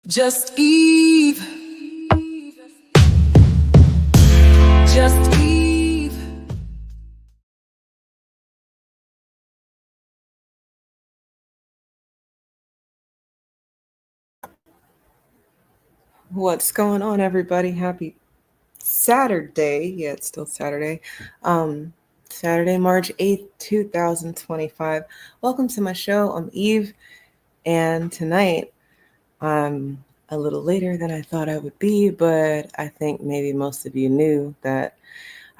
Just Eve. Just Eve. What's going on, everybody? Happy Saturday. Yeah, it's still Saturday. Saturday, March 8th, 2025. Welcome to my show. I'm Eve, and tonight I'm a little later than I thought I would be, but I think maybe most of you knew that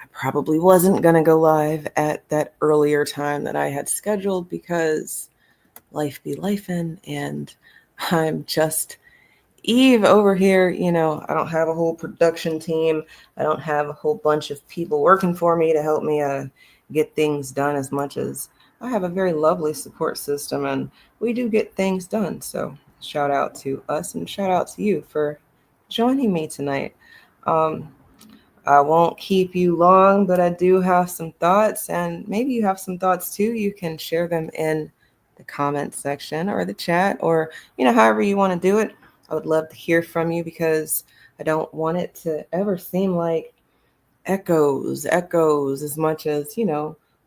I probably wasn't going to go live at that earlier time that I had scheduled because life be lifin', and I'm just Eve over here. I don't have a whole production team. I don't have a whole bunch of people working for me to help me get things done as much as I have a very lovely support system, and we do get things done. So shout out to us and shout out to you for joining me tonight. Um, I won't keep you long, but I do have some thoughts, and maybe you have some thoughts too. You can share them in the comment section or the chat, or however you want to do it. I would love to hear from you because I don't want it to ever seem like echoes as much as,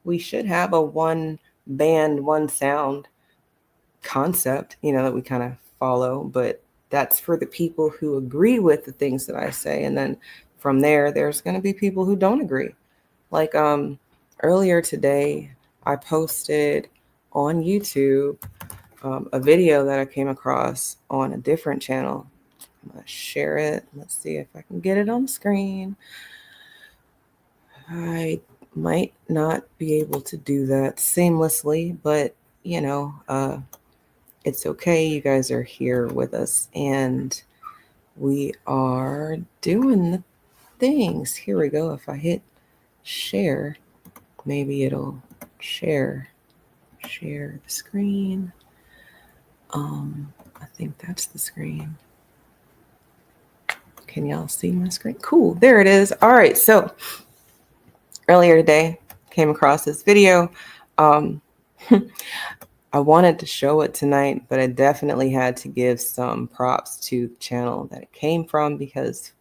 we should have a one band, one sound concept, that we kind of follow, but that's for the people who agree with the things that I say. And then from there's going to be people who don't agree. Like earlier today, I posted on YouTube a video that I came across on a different channel. I'm going to share it. Let's see if I can get it on the screen. I might not be able to do that seamlessly, but it's okay. You guys are here with us, and we are doing the things. Here we go. If I hit share, maybe it'll share the screen. I think that's the screen. Can y'all see my screen? Cool, there it is. All right, so earlier today came across this video. I wanted to show it tonight, but I definitely had to give some props to the channel that it came from, because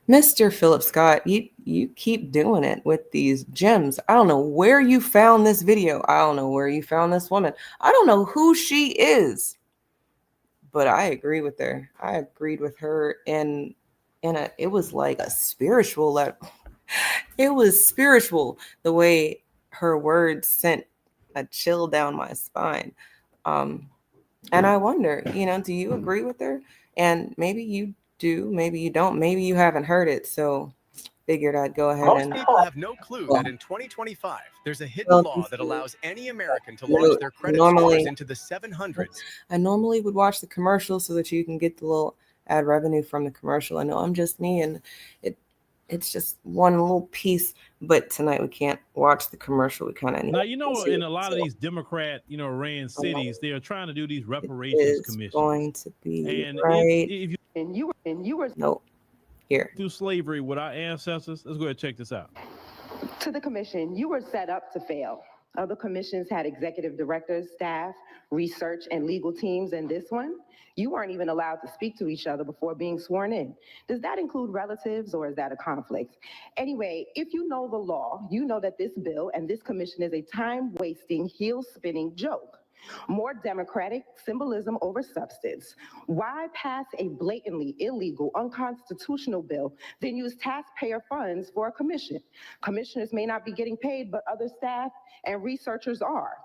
Mr. Philip Scott, you keep doing it with these gems. I don't know where you found this video. I don't know where you found this woman. I don't know who she is, but I agree with her. I agreed with her it was like a spiritual it was spiritual the way her words sent a chill down my spine. And I wonder, do you agree with her? And maybe you do, maybe you don't, maybe you haven't heard it. So figured I'd go ahead Most people have no clue that in 2025, there's a hidden law that allows any American to launch their credit scores into the 700s. I normally would watch the commercial so that you can get the little ad revenue from the commercial. I know I'm just me, and it's just one little piece, but tonight we can't watch the commercial. We kind of need. Now, in a lot of these Democrat, ran cities, they are trying to do these reparations commissions. Going to be and right. if you were nope. Here. Through slavery with our ancestors. Let's go ahead and check this out. To the commission, you were set up to fail. Other commissions had executive directors, staff, research, and legal teams, and this one, you weren't even allowed to speak to each other before being sworn in. Does that include relatives, or is that a conflict? Anyway, if you know the law, you know that this bill and this commission is a time-wasting, heel-spinning joke. More democratic symbolism over substance. Why pass a blatantly illegal, unconstitutional bill, then use taxpayer funds for a commission? Commissioners may not be getting paid, but other staff and researchers are.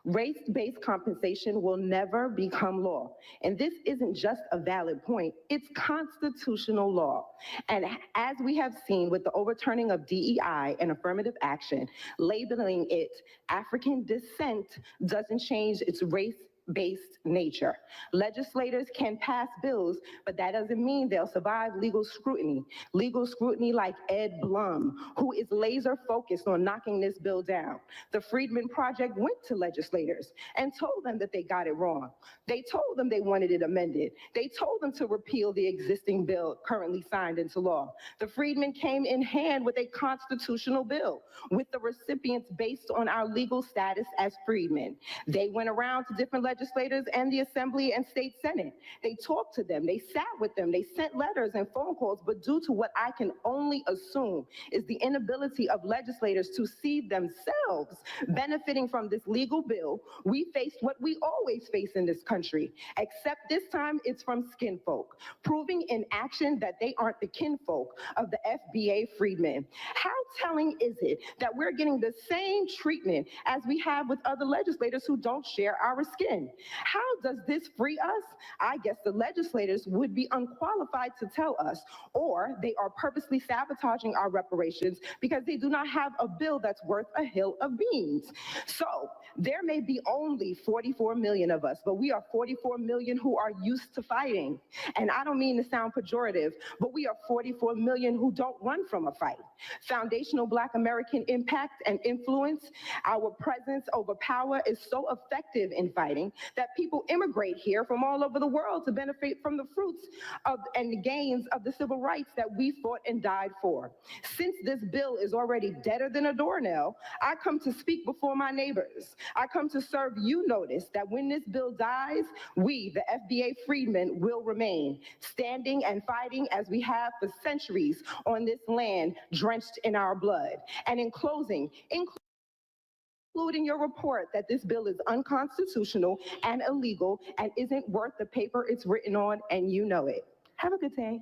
Race-based compensation will never become law. And this isn't just a valid point, it's constitutional law. And as we have seen with the overturning of DEI and affirmative action, labeling it African descent doesn't change its race-based nature. Legislators can pass bills, but that doesn't mean they'll survive legal scrutiny. Legal scrutiny like Ed Blum, who is laser focused on knocking this bill down. The Freedmen Project went to legislators and told them that they got it wrong. They told them they wanted it amended. They told them to repeal the existing bill currently signed into law. The Freedmen came in hand with a constitutional bill with the recipients based on our legal status as freedmen. They went around to different legislators and the Assembly and State Senate. They talked to them, they sat with them, they sent letters and phone calls, but due to what I can only assume is the inability of legislators to see themselves benefiting from this legal bill, we faced what we always face in this country, except this time it's from skin folk, proving in action that they aren't the kinfolk of the FBA freedmen. How telling is it that we're getting the same treatment as we have with other legislators who don't share our skin? How does this free us? I guess the legislators would be unqualified to tell us, or they are purposely sabotaging our reparations because they do not have a bill that's worth a hill of beans. So there may be only 44 million of us, but we are 44 million who are used to fighting. And I don't mean to sound pejorative, but we are 44 million who don't run from a fight. Foundational Black American impact and influence, our presence over power is so effective in fighting that people immigrate here from all over the world to benefit from the fruits of and the gains of the civil rights that we fought and died for. Since this bill is already deader than a doornail, I come to speak before my neighbors. I come to serve you notice that when this bill dies, we, the FBA freedmen, will remain standing and fighting as we have for centuries on this land drenched in our blood. And in closing, include in your report that this bill is unconstitutional and illegal and isn't worth the paper it's written on, and you know it. Have a good day.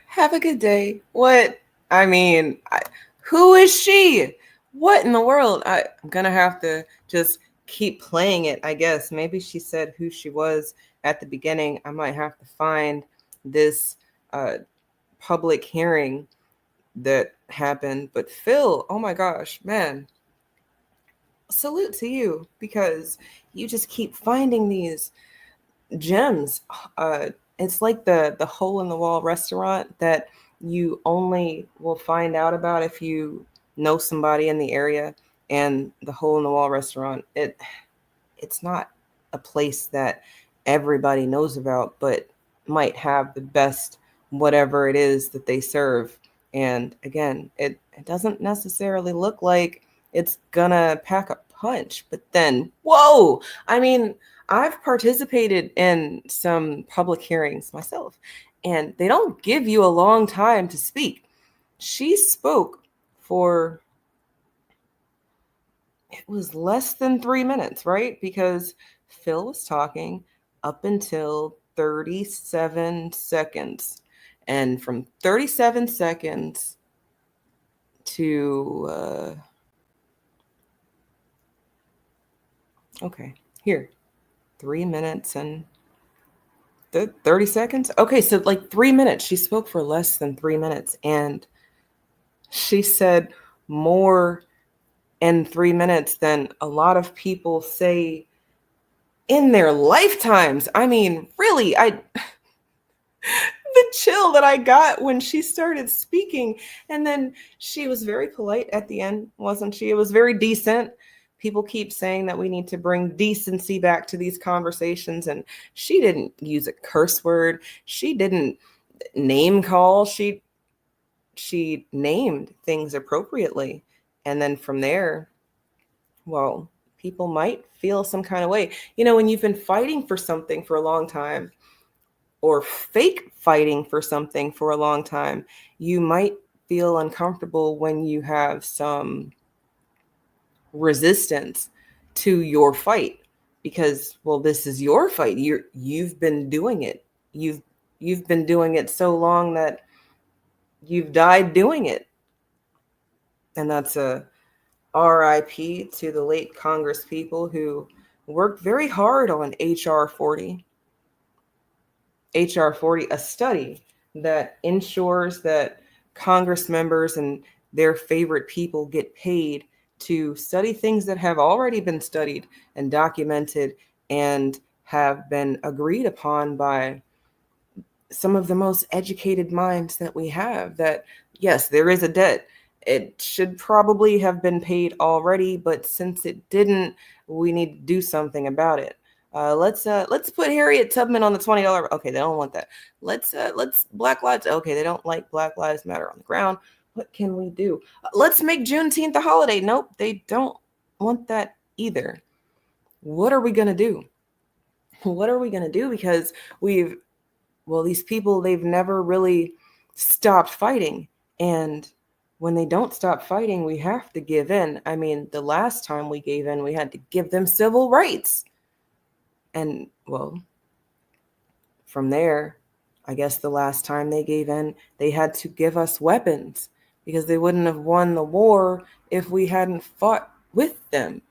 Have a good day. What? I mean, who is she? What in the world? I'm gonna have to just keep playing it, I guess. Maybe she said who she was at the beginning. I might have to find this public hearing that happened. But Phil, oh my gosh, man, salute to you, because you just keep finding these gems. It's like the hole in the wall restaurant that you only will find out about if you know somebody in the area. And the hole in the wall restaurant, it's not a place that everybody knows about, but might have the best whatever it is that they serve. And again, it doesn't necessarily look like it's gonna pack a punch, but then, whoa, I mean, I've participated in some public hearings myself, and they don't give you a long time to speak. She spoke for, it was less than 3 minutes, right? Because Phil was talking up until 37 seconds. And from 37 seconds to, okay, here, 3 minutes and 30 seconds. Okay, so like 3 minutes. She spoke for less than 3 minutes. And she said more in 3 minutes than a lot of people say in their lifetimes. I mean, really, the chill that I got when she started speaking. And then she was very polite at the end, wasn't she? It was very decent. People keep saying that we need to bring decency back to these conversations. And she didn't use a curse word. She didn't name call. She named things appropriately. And then from there, well, people might feel some kind of way. You know, when you've been fighting for something for a long time, or fake fighting for something for a long time, you might feel uncomfortable when you have some resistance to your fight, because, well, this is your fight. You've been doing it. You've been doing it so long that you've died doing it. And that's a RIP to the late Congress people who worked very hard on HR 40. HR 40, a study that ensures that Congress members and their favorite people get paid to study things that have already been studied and documented and have been agreed upon by some of the most educated minds that we have. That, yes, there is a debt. It should probably have been paid already, but since it didn't, we need to do something about it. Let's put Harriet Tubman on the $20. Okay, they don't want that. Let's Black Lives. Okay, they don't like Black Lives Matter on the ground. What can we do? Let's make Juneteenth a holiday. Nope, they don't want that either. What are we going to do? What are we going to do? Because these people, they've never really stopped fighting. And when they don't stop fighting, we have to give in. I mean, the last time we gave in, we had to give them civil rights. And, well, from there, I guess the last time they gave in, they had to give us weapons because they wouldn't have won the war if we hadn't fought with them.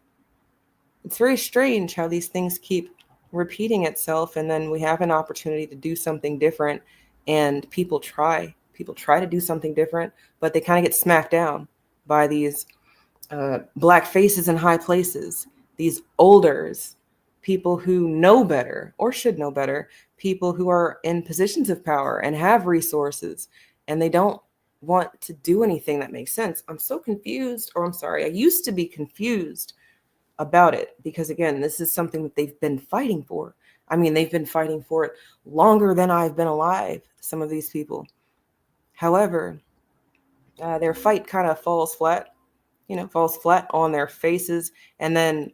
It's very strange how these things keep repeating itself, and then we have an opportunity to do something different, and people try to do something different, but they kind of get smacked down by these black faces in high places, these olders, people who know better or should know better, people who are in positions of power and have resources, and they don't want to do anything that makes sense. I'm so confused, or I'm sorry, I used to be confused about it because, again, this is something that they've been fighting for. I mean, they've been fighting for it longer than I've been alive, some of these people. However, their fight kind of falls flat on their faces. And then,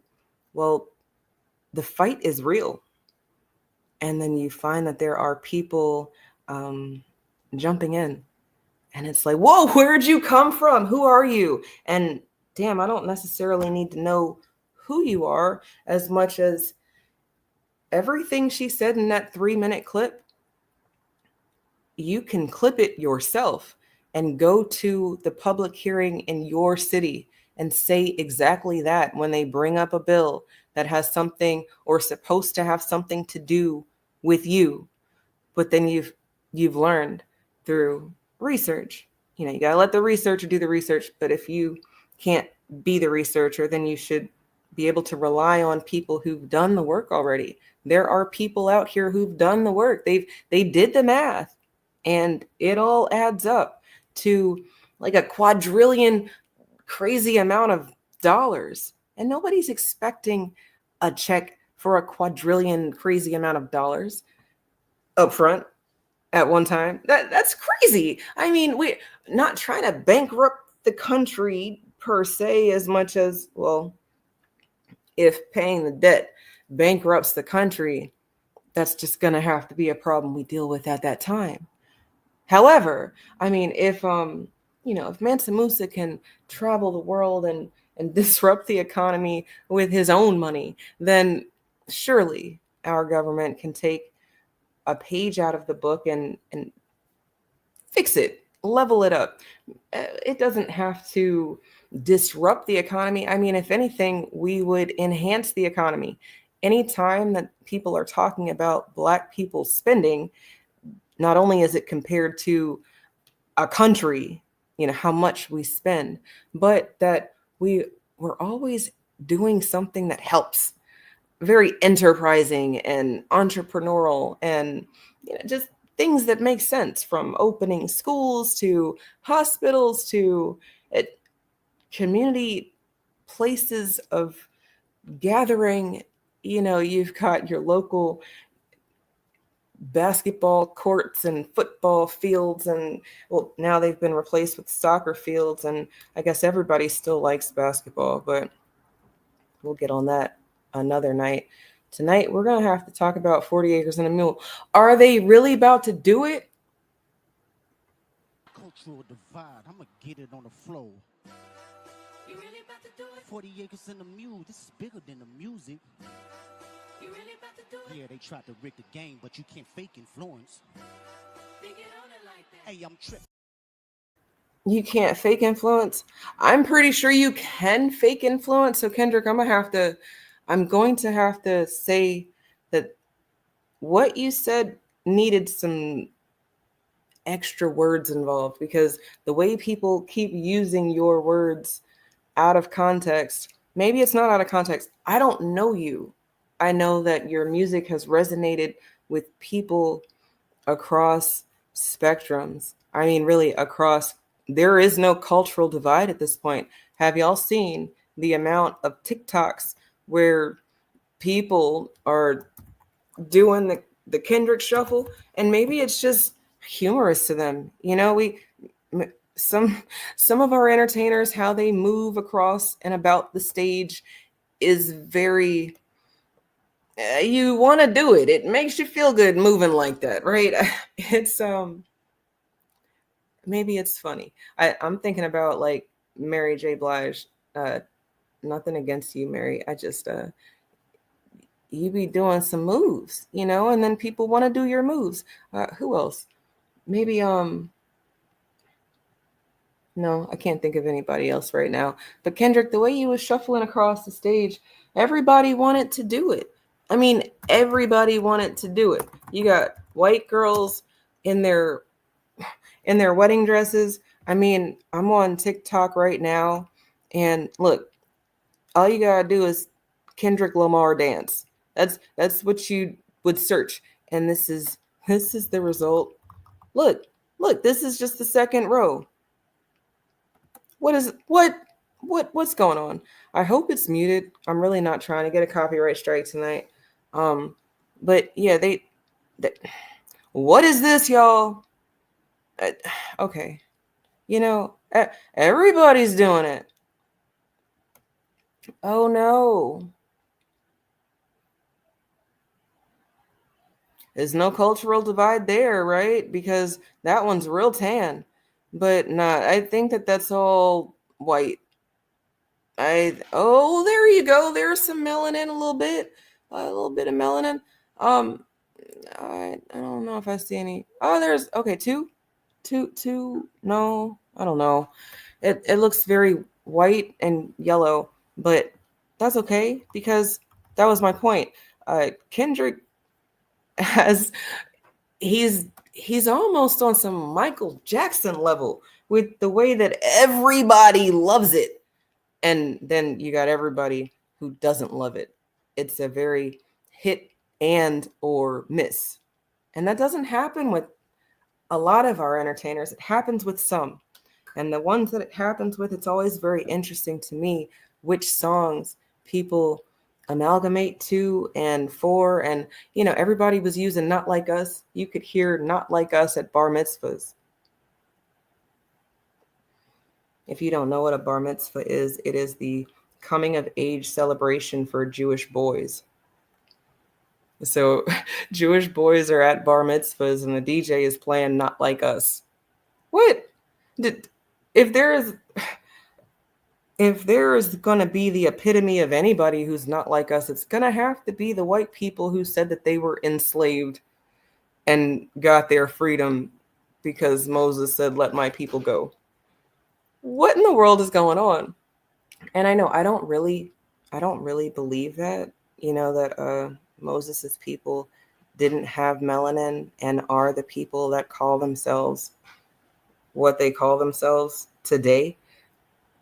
well, the fight is real. And then you find that there are people jumping in. And it's like, whoa, where'd you come from? Who are you? And damn, I don't necessarily need to know who you are as much as everything she said in that 3-minute clip. You can clip it yourself and go to the public hearing in your city and say exactly that when they bring up a bill that has something or supposed to have something to do with you. But then you've learned through research. You gotta let the researcher do the research. But if you can't be the researcher, then you should be able to rely on people who've done the work already. There are people out here who've done the work. They did the math, and it all adds up to like a quadrillion crazy amount of dollars. And nobody's expecting a check for a quadrillion crazy amount of dollars up front at one time. That's crazy. I mean, we're not trying to bankrupt the country per se as much as, well, if paying the debt bankrupts the country, that's just going to have to be a problem we deal with at that time. However, I mean, if Mansa Musa can travel the world and disrupt the economy with his own money, then surely our government can take a page out of the book and fix it, level it up. It doesn't have to disrupt the economy. I mean, if anything, we would enhance the economy. Anytime that people are talking about Black people spending, not only is it compared to a country, how much we spend, but that we're always doing something that helps, very enterprising and entrepreneurial, and just things that make sense, from opening schools to hospitals to community places of gathering. You've got your local basketball courts and football fields, and well, now they've been replaced with soccer fields, and I guess everybody still likes basketball, but we'll get on that another night. Tonight we're gonna have to talk about 40 Acres and a Mule. Are they really about to do it? Cultural divide, I'm gonna get it on the floor. You really about to do it? 40 Acres and a Mule, this is bigger than the music. You really about to do it? Yeah, they tried to rig the game, but you can't fake influence. They get on it like that. Hey, I'm tripping. You can't fake influence. I'm pretty sure you can fake influence. So Kendrick, I'm going to have to say that what you said needed some extra words involved, because the way people keep using your words out of context, maybe it's not out of context. I don't know you. I know that your music has resonated with people across spectrums. I mean, really across. There is no cultural divide at this point. Have y'all seen the amount of TikToks where people are doing the Kendrick shuffle? And maybe it's just humorous to them. Some of our entertainers, how they move across and about the stage is very, you want to do it. It makes you feel good moving like that, right? It's maybe it's funny. I'm thinking about like Mary J. Blige. Nothing against you, Mary. I just you be doing some moves, and then people want to do your moves. Who else? Maybe no, I can't think of anybody else right now. But Kendrick, the way you was shuffling across the stage, everybody wanted to do it. I mean, everybody wanted to do it. You got white girls in their wedding dresses. I mean, I'm on TikTok right now, and look, all you gotta do is Kendrick Lamar dance. That's what you would search, and this is the result. Look, this is just the second row. What's going on? I hope it's muted. I'm really not trying to get a copyright strike tonight. But yeah, they what is this, y'all? Okay, everybody's doing it. Oh no. There's no cultural divide there, right? Because that one's real tan. But nah, I think that's all white. There you go. There's some melanin, a little bit of melanin. I don't know if I see any. Oh, there's okay, two. No, I don't know. It looks very white and yellow, but that's okay because that was my point. Kendrick has he's almost on some Michael Jackson level with the way that everybody loves it. And then you got everybody who doesn't love it. It's a very hit and or miss. And that doesn't happen with a lot of our entertainers. It happens with some. And the ones that it happens with, it's always very interesting to me which songs people amalgamate to and for. And, everybody was using Not Like Us. You could hear Not Like Us at bar mitzvahs. If you don't know what a bar mitzvah is, it is the coming of age celebration for Jewish boys. So Jewish boys are at bar mitzvahs and the DJ is playing Not Like Us. What? If there is going to be the epitome of anybody who's not like us, it's going to have to be the white people who said that they were enslaved and got their freedom because Moses said, "Let my people go." What in the world is going on? And I know I don't really believe that, that Moses's people didn't have melanin and are the people that call themselves what they call themselves today.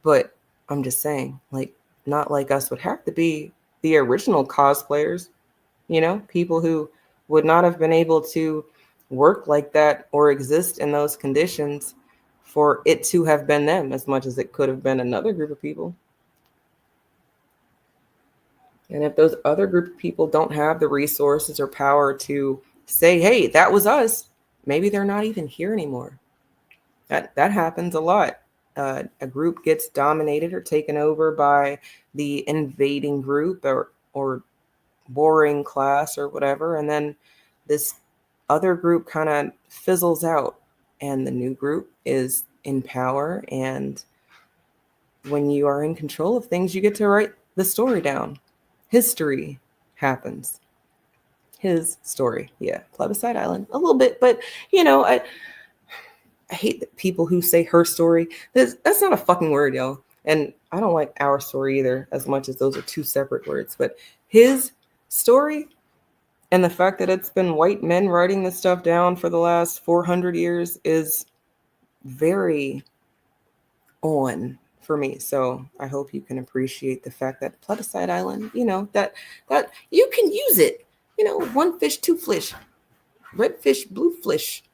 But I'm just saying, like, Not Like Us would have to be the original cosplayers, people who would not have been able to work like that or exist in those conditions for it to have been them as much as it could have been another group of people. And if those other group of people don't have the resources or power to say, hey, that was us, maybe they're not even here anymore. That happens a lot. A group gets dominated or taken over by the invading group or warring class or whatever. And then this other group kind of fizzles out and the new group is in power. And when you are in control of things, you get to write the story down. History happens. His story. Yeah. Plebiscite Island. A little bit, but I hate the people who say her story. That's not a fucking word, y'all. And I don't like our story either, as much as those are two separate words. But his story and the fact that it's been white men writing this stuff down for the last 400 years is very on for me. So I hope you can appreciate the fact that Plebiscite Island, that you can use it. One fish, two fish, red fish, blue fish.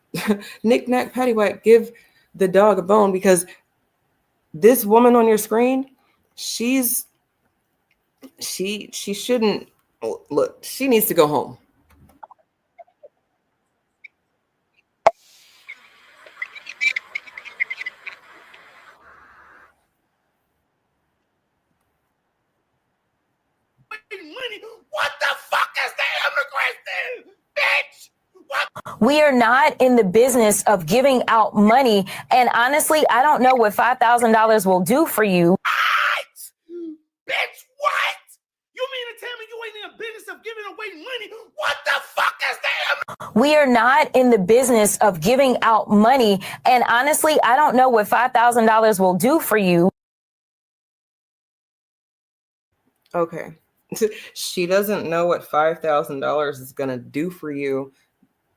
Knick knack paddywhack, give the dog a bone, because this woman on your screen, she shouldn't look. She needs to go home. question, bitch. We are not in the business of giving out money. And honestly, I don't know what $5,000 will do for you. What? Bitch, what? You mean to tell me you ain't in the business of giving away money? What the fuck is that? We are not in the business of giving out money. And honestly, I don't know what $5,000 will do for you. Okay. She doesn't know what $5,000 is going to do for you.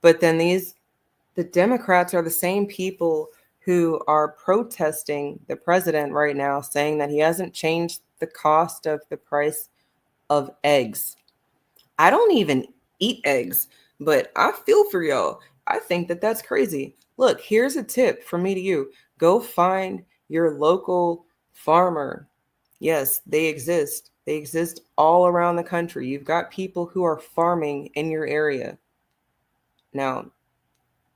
But then the Democrats are the same people who are protesting the president right now, saying that he hasn't changed the cost of the price of eggs. I don't even eat eggs, but I feel for y'all. I think that that's crazy. Look, here's a tip from me to you. Go find your local farmer. Yes, they exist. They exist all around the country. You've got people who are farming in your area. Now,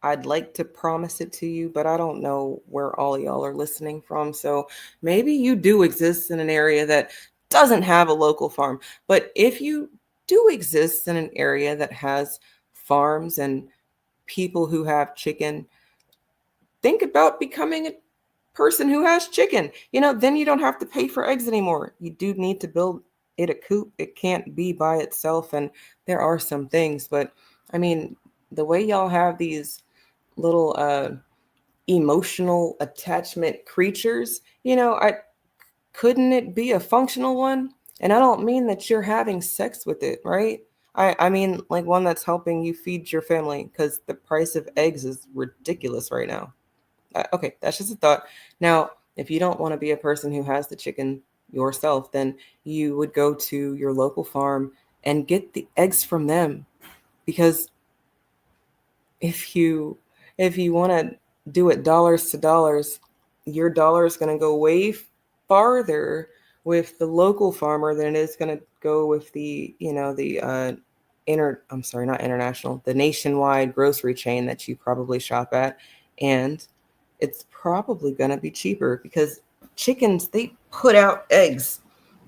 I'd like to promise it to you, but I don't know where all y'all are listening from. So maybe you do exist in an area that doesn't have a local farm. But if you do exist in an area that has farms and people who have chicken, think about becoming a person who has chicken. Then you don't have to pay for eggs anymore. You do need to build it a coop. It can't be by itself. And there are some things, but I mean, the way y'all have these little emotional attachment creatures, couldn't it be a functional one? And I don't mean that you're having sex with it, right? I mean like one that's helping you feed your family, because the price of eggs is ridiculous right now. Okay, that's just a thought. Now, if you don't want to be a person who has the chicken yourself, then you would go to your local farm and get the eggs from them. Because if you want to do it dollars to dollars, your dollar is going to go way farther with the local farmer than it is going to go with the the nationwide grocery chain that you probably shop at. And it's probably going to be cheaper because chickens, they put out eggs.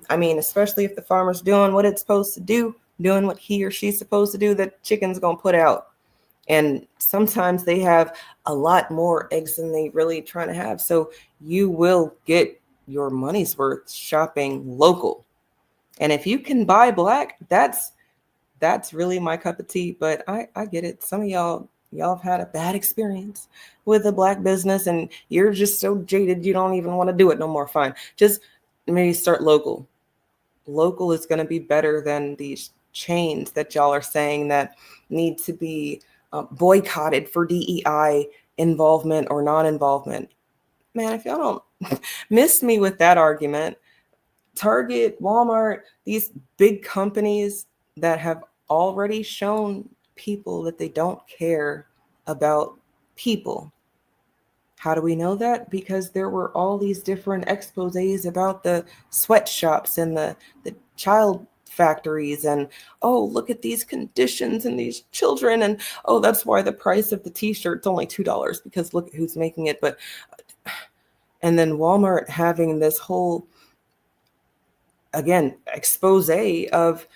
I mean, especially if the farmer's doing what it's supposed to do, doing what he or she's supposed to do, that chicken's going to put out. And sometimes they have a lot more eggs than they really trying to have. So you will get your money's worth shopping local. And if you can buy black, that's really my cup of tea. But I get it. Some of y'all have had a bad experience with a black business and you're just so jaded you don't even want to do it no more. Fine. Just maybe start local. Local is going to be better than these chains that y'all are saying that need to be boycotted for DEI involvement or non-involvement. Man, if y'all don't miss me with that argument, Target, Walmart, these big companies that have already shown people that they don't care about people. How do we know that? Because there were all these different exposés about the sweatshops and the child factories and, oh, look at these conditions and these children, and oh, that's why the price of the t-shirt's only $2 because look at who's making it. But and then Walmart having this whole, again, expose of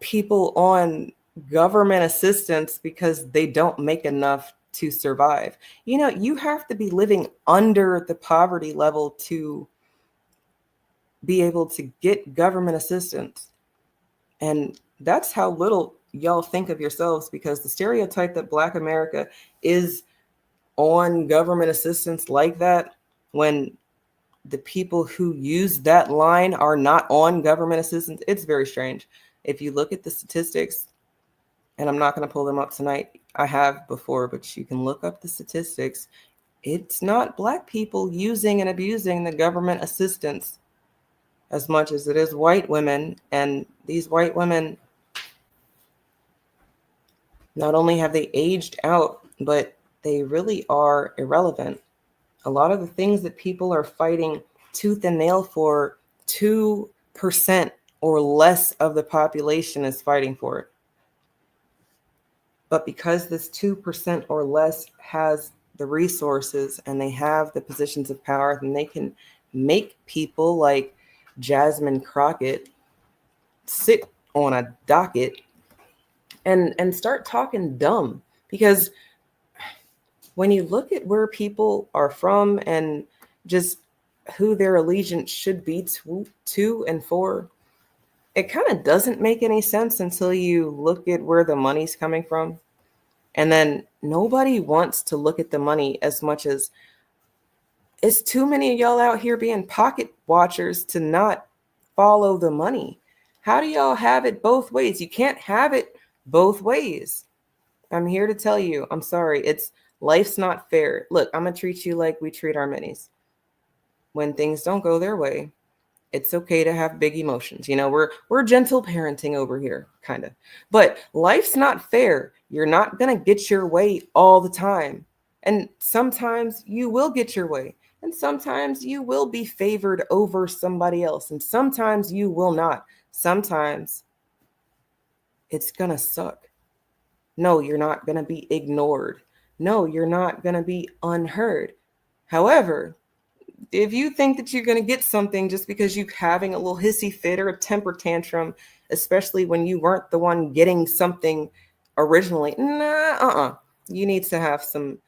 people on government assistance because they don't make enough to survive. You have to be living under the poverty level to be able to get government assistance. And that's how little y'all think of yourselves, because the stereotype that Black America is on government assistance like that, when the people who use that line are not on government assistance, it's very strange. If you look at the statistics, and I'm not going to pull them up tonight, I have before, but you can look up the statistics. It's not Black people using and abusing the government assistance as much as it is white women. And these white women, not only have they aged out, but they really are irrelevant. A lot of the things that people are fighting tooth and nail for, 2% or less of the population is fighting for it. But because this 2% or less has the resources and they have the positions of power, then they can make people like Jasmine Crockett sit on a docket and start talking dumb. Because when you look at where people are from and just who their allegiance should be to and for, it kind of doesn't make any sense until you look at where the money's coming from. And then nobody wants to look at the money as much as it's too many of y'all out here being pocket watchers to not follow the money. How do y'all have it both ways? You can't have it both ways. I'm here to tell you, I'm sorry. Life's not fair. Look, I'm going to treat you like we treat our minis. When things don't go their way, it's okay to have big emotions. You know, we're gentle parenting over here, kind of. But life's not fair. You're not going to get your way all the time. And sometimes you will get your way. And sometimes you will be favored over somebody else. And sometimes you will not. Sometimes it's going to suck. No, you're not going to be ignored. No, you're not going to be unheard. However, if you think that you're going to get something just because you're having a little hissy fit or a temper tantrum, especially when you weren't the one getting something originally, you need to have some,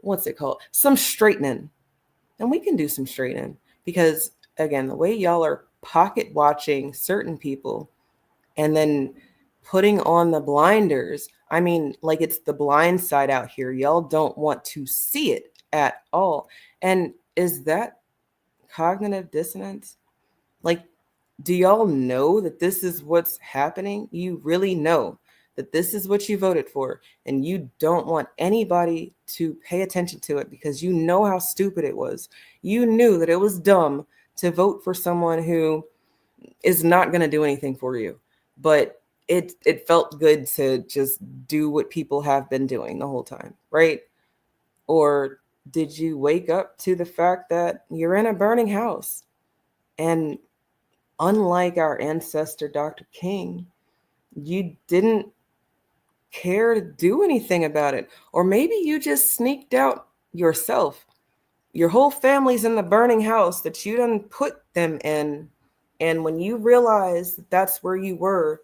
what's it called? Some straightening. And we can do some straightening because, again, the way y'all are pocket watching certain people and then putting on the blinders, I mean, like it's the blind side out here. Y'all don't want to see it at all. And is that cognitive dissonance? Like, do y'all know that this is what's happening? You really know that this is what you voted for, and you don't want anybody to pay attention to it because you know how stupid it was. You knew that it was dumb to vote for someone who is not going to do anything for you, but it felt good to just do what people have been doing the whole time, right? Or did you wake up to the fact that you're in a burning house? And unlike our ancestor, Dr. King, you didn't care to do anything about it. Or maybe you just sneaked out yourself. Your whole family's in the burning house that you done put them in. And when you realize that that's where you were,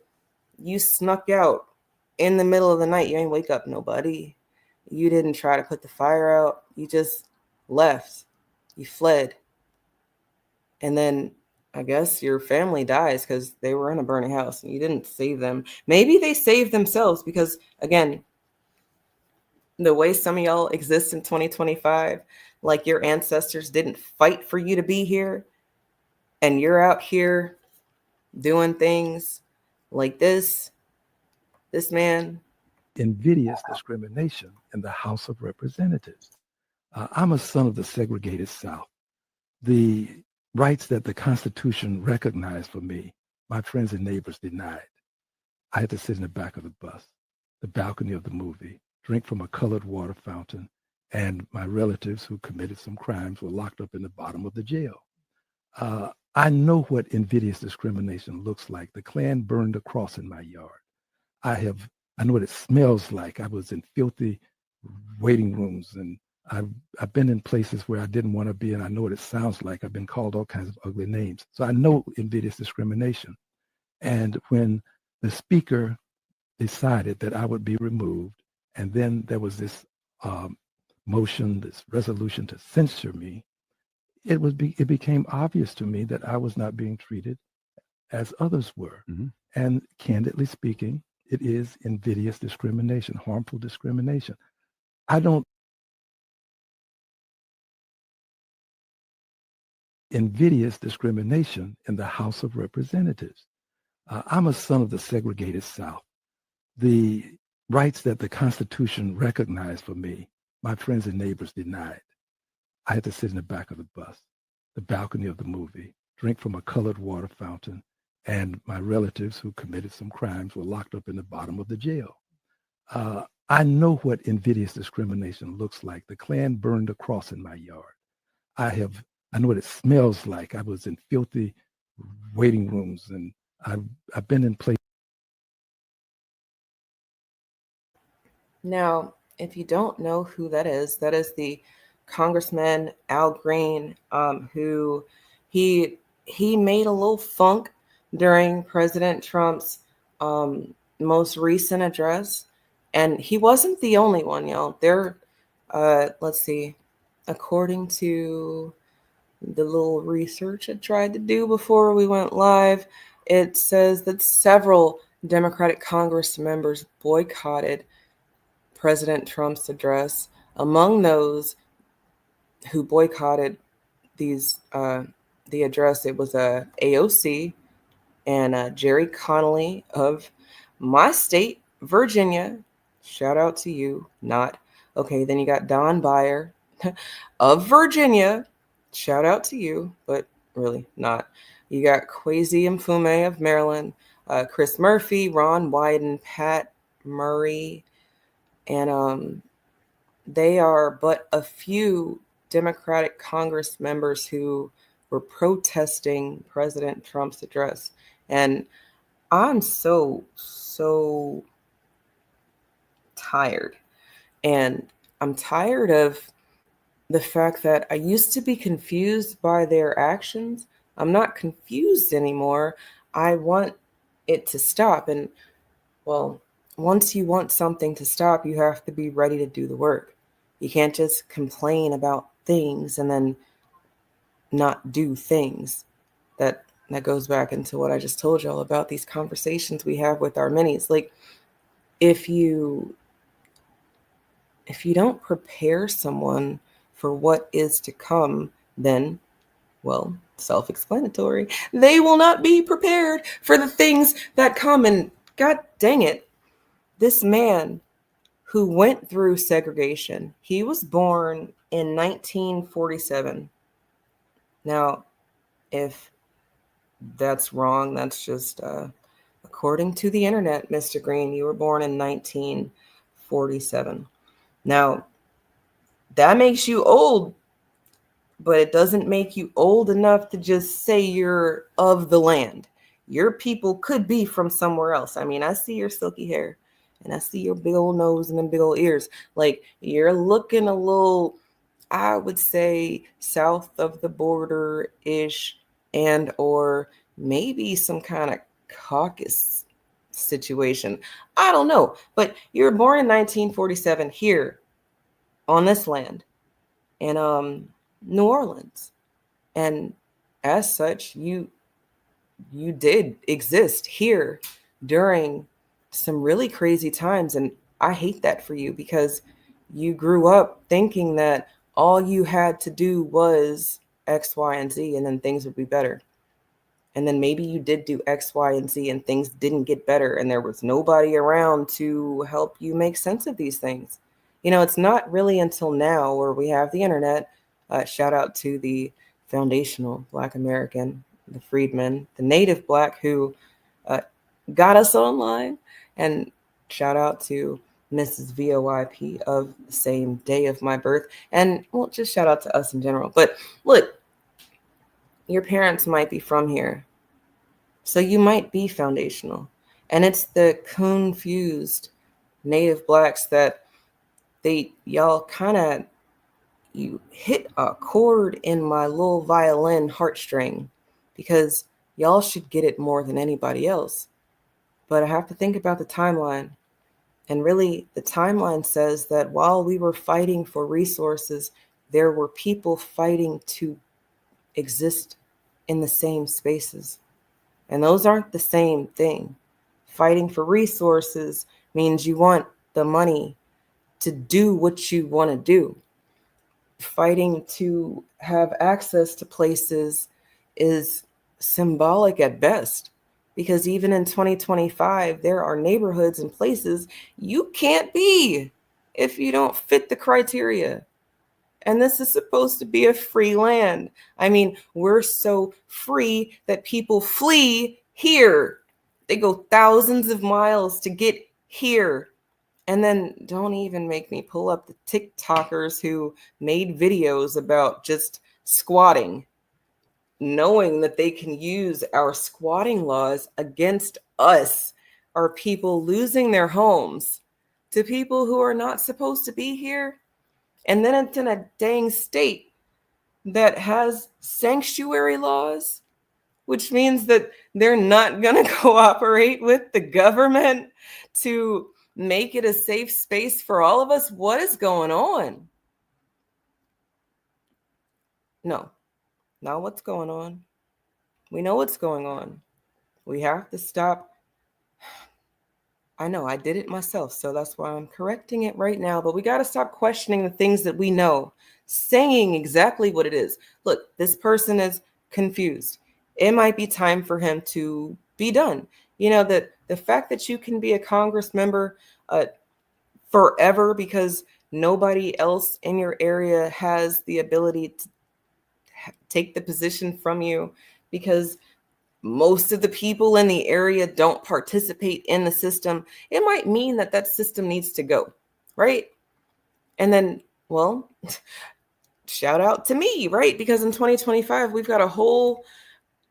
you snuck out in the middle of the night. You ain't wake up nobody. You didn't try to put the fire out. You just left. You fled. And then I guess your family dies because they were in a burning house and you didn't save them. Maybe they saved themselves because, again, the way some of y'all exist in 2025, like your ancestors didn't fight for you to be here, and you're out here doing things like this man. Invidious discrimination in the House of Representatives. I'm a son of the segregated South. The rights that the Constitution recognized for me, my friends and neighbors denied. I had to sit in the back of the bus, the balcony of the movie, drink from a colored water fountain, and my relatives who committed some crimes were locked up in the bottom of the jail. I know what invidious discrimination looks like. The Klan burned a cross in my yard. I know what it smells like. I was in filthy waiting rooms, and I've been in places where I didn't want to be, and I know what it sounds like. I've been called all kinds of ugly names. So I know invidious discrimination. And when the speaker decided that I would be removed, and then there was this motion, this resolution to censure me, it became obvious to me that I was not being treated as others were. Mm-hmm. And candidly speaking, it is invidious discrimination, harmful discrimination. Invidious discrimination in the House of Representatives. I'm a son of the segregated South. The rights that the Constitution recognized for me, my friends and neighbors denied. I had to sit in the back of the bus, the balcony of the movie, drink from a colored water fountain, and my relatives who committed some crimes were locked up in the bottom of the jail. I know what invidious discrimination looks like. The Klan burned a cross in my yard. I know what it smells like. I was in filthy waiting rooms, and I've been in places. Now, if you don't know who that is the Congressman Al Green, who he made a little funk during President Trump's most recent address, and he wasn't the only one, y'all. Let's see, according to the little research I tried to do before we went live, it says that several Democratic Congress members boycotted President Trump's address. Among those who boycotted the address, it was AOC and Jerry Connolly of my state, Virginia. Shout out to you. Not okay. Then you got Don Beyer of Virginia. Shout out to you, but really not. You got Kwesi Mfume of Maryland, Chris Murphy, Ron Wyden, Pat Murray, and they are but a few Democratic Congress members who were protesting President Trump's address. And I'm so tired. And I'm tired of the fact that I used to be confused by their actions. I'm not confused anymore. I want it to stop. And, well, once you want something to stop, you have to be ready to do the work. You can't just complain about things and then not do things. That goes back into what I just told y'all about these conversations we have with our minis. Like, if you don't prepare someone for what is to come, then, well, self-explanatory, they will not be prepared for the things that come. And God dang it, this man who went through segregation, he was born in 1947. Now, if that's wrong, that's just according to the internet, Mr. Green, you were born in 1947. Now, that makes you old, but it doesn't make you old enough to just say you're of the land. Your people could be from somewhere else. I mean, I see your silky hair, and I see your big old nose and them big old ears. Like, you're looking a little, I would say, south of the border-ish, and or maybe some kind of caucus situation. I don't know. But you were born in 1947 here on this land in New Orleans. And as such, you did exist here during some really crazy times. And I hate that for you, because you grew up thinking that all you had to do was X, Y, and Z, and then things would be better. And then maybe you did do X, Y, and Z, and things didn't get better, and there was nobody around to help you make sense of these things. You know, it's not really until now where we have the internet. Shout out to the foundational Black American, the freedmen, the native Black who got us online. And shout out to Mrs. VOIP of the same day of my birth. And, well, just shout out to us in general. But look, your parents might be from here, so you might be foundational. And it's the confused native Blacks that y'all kind of, you hit a chord in my little violin heartstring, because y'all should get it more than anybody else. But I have to think about the timeline. And really, the timeline says that while we were fighting for resources, there were people fighting to exist in the same spaces. And those aren't the same thing. Fighting for resources means you want the money to do what you want to do. Fighting to have access to places is symbolic at best, because even in 2025, there are neighborhoods and places you can't be if you don't fit the criteria. And this is supposed to be a free land. I mean, we're so free that people flee here. They go thousands of miles to get here. And then don't even make me pull up the TikTokers who made videos about just squatting, knowing that they can use our squatting laws against us, or people losing their homes to people who are not supposed to be here. And then it's in a dang state that has sanctuary laws which means that they're not going to cooperate with the government to make it a safe space for all of us. What is going on? No, not what's going on. We know what's going on. We have to stop. I know I did it myself, so that's why I'm correcting it right now. But we got to stop questioning the things that we know, saying exactly what it is. Look, this person is confused. It might be time for him to be done. You know, that the fact that you can be a Congress member forever because nobody else in your area has the ability to take the position from you, because most of the people in the area don't participate in the system, it might mean that that system needs to go, right? And then, well, shout out to me, right? Because in 2025, we've got a whole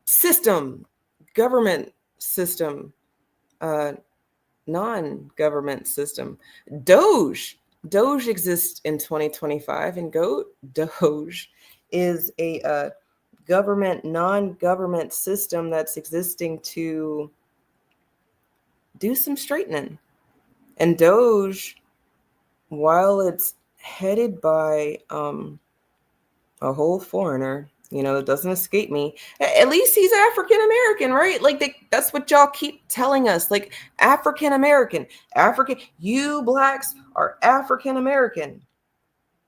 system, government system, non-government system. Doge exists in 2025, and Doge is a government, non-government system that's existing to do some straightening. And Doge, while it's headed by a whole foreigner, you know, it doesn't escape me. At least he's African American, right? Like that's what y'all keep telling us. Like African American, you blacks are African American,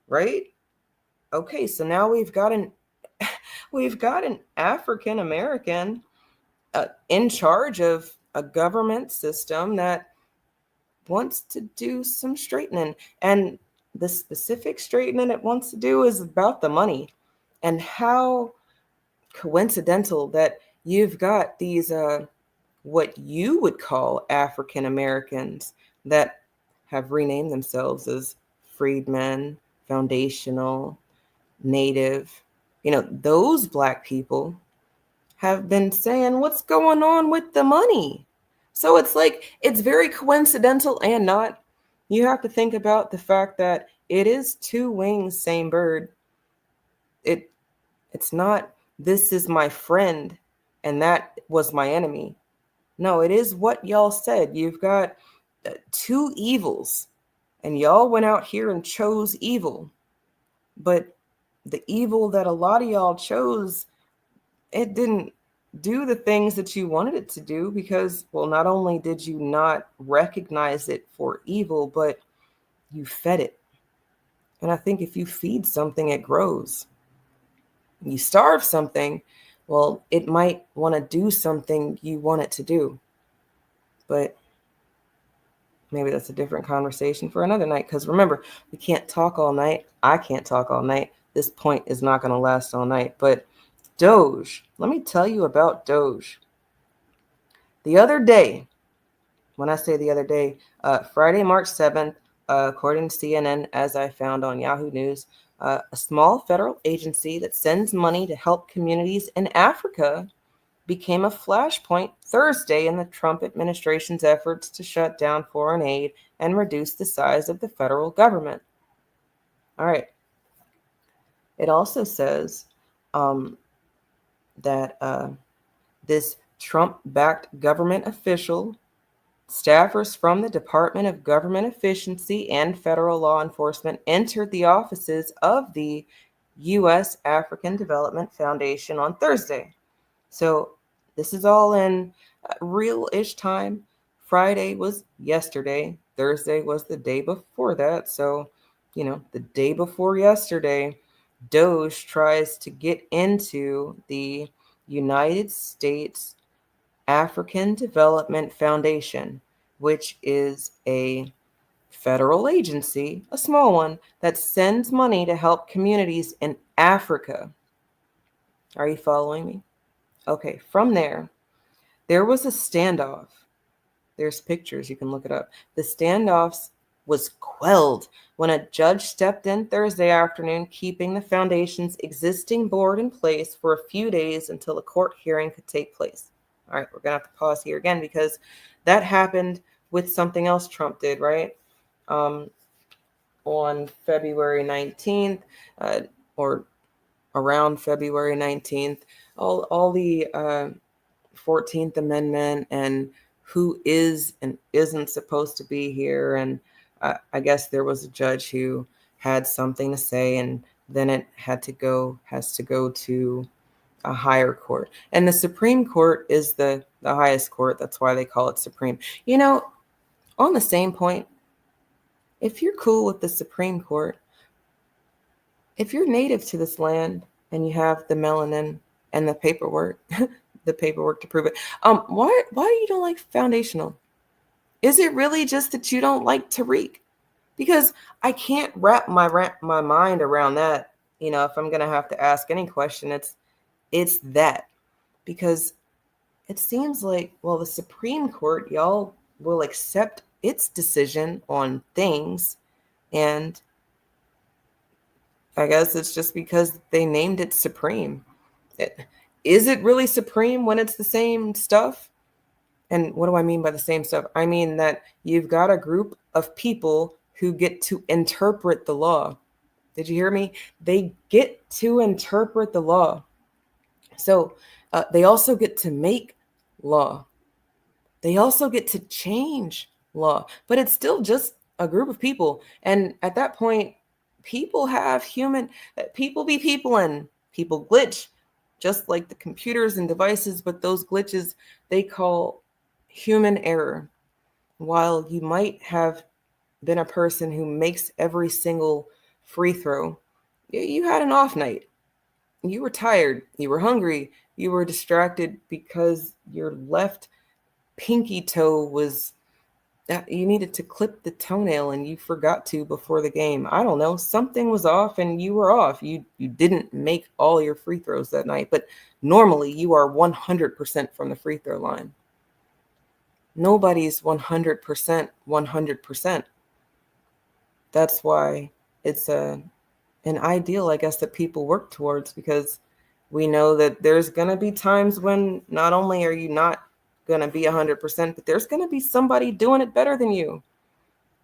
right? Okay, so now we've got an African American in charge of a government system that wants to do some straightening. And the specific straightening it wants to do is about the money. And how coincidental that you've got these what you would call African Americans that have renamed themselves as freedmen, foundational, native. You know, those black people have been saying, what's going on with the money? So it's like, it's very coincidental and not. You have to think about the fact that it is two wings, same bird. It's not, this is my friend and that was my enemy. No, it is what y'all said. You've got two evils, and y'all went out here and chose evil. But the evil that a lot of y'all chose, it didn't do the things that you wanted it to do, because, well, not only did you not recognize it for evil, but you fed it. And I think if you feed something, it grows. You starve something, well, it might want to do something you want it to do. But maybe that's a different conversation for another night, because remember, we can't talk all night. I can't talk all night. This point is not going to last all night. But Doge, let me tell you about Doge. The other day, when I say the other day, Friday, March 7th, according to CNN, as I found on Yahoo News, a small federal agency that sends money to help communities in Africa became a flashpoint Thursday in the Trump administration's efforts to shut down foreign aid and reduce the size of the federal government. All right. It also says that this Trump-backed government official, staffers from the Department of Government Efficiency and federal law enforcement entered the offices of the U.S. African Development Foundation on Thursday. So this is all in real-ish time. Friday was yesterday. Thursday was the day before that. So, you know, the day before yesterday, Doge tries to get into the United States African Development Foundation, which is a federal agency, a small one, that sends money to help communities in Africa. Are you following me? Okay, from there was a standoff. There's pictures, you can look it up. The standoffs was quelled when a judge stepped in Thursday afternoon, keeping the foundation's existing board in place for a few days until a court hearing could take place. All right, we're going to have to pause here again, because that happened with something else Trump did, right? On February 19th, or around February 19th, all the 14th Amendment and who is and isn't supposed to be here. And I guess there was a judge who had something to say, and then it has to go to a higher court. And the Supreme Court is the highest court. That's why they call it Supreme. You know, on the same point, if you're cool with the Supreme Court, if you're native to this land and you have the melanin and the paperwork, the paperwork to prove it, why you don't like foundational? Is it really just that you don't like Tariq? Because I can't wrap my mind around that. You know, if I'm gonna have to ask any question, it's that. Because it seems like, well, the Supreme Court, y'all will accept its decision on things, and I guess it's just because they named it Supreme. Is it really supreme when it's the same stuff? And what do I mean by the same stuff? I mean that you've got a group of people who get to interpret the law. Did you hear me? They get to interpret the law. So they also get to make law. They also get to change law. But it's still just a group of people. And at that point, people be people and people glitch, just like the computers and devices. But those glitches, they call human error. While you might have been a person who makes every single free throw, you had an off night. You were tired. You were hungry. You were distracted because your left pinky toe was, you needed to clip the toenail and you forgot to before the game. I don't know. Something was off and you were off. You didn't make all your free throws that night, but normally you are 100% from the free throw line. Nobody's 100%, 100%. That's why it's an ideal, I guess, that people work towards, because we know that there's going to be times when not only are you not going to be 100%, but there's going to be somebody doing it better than you.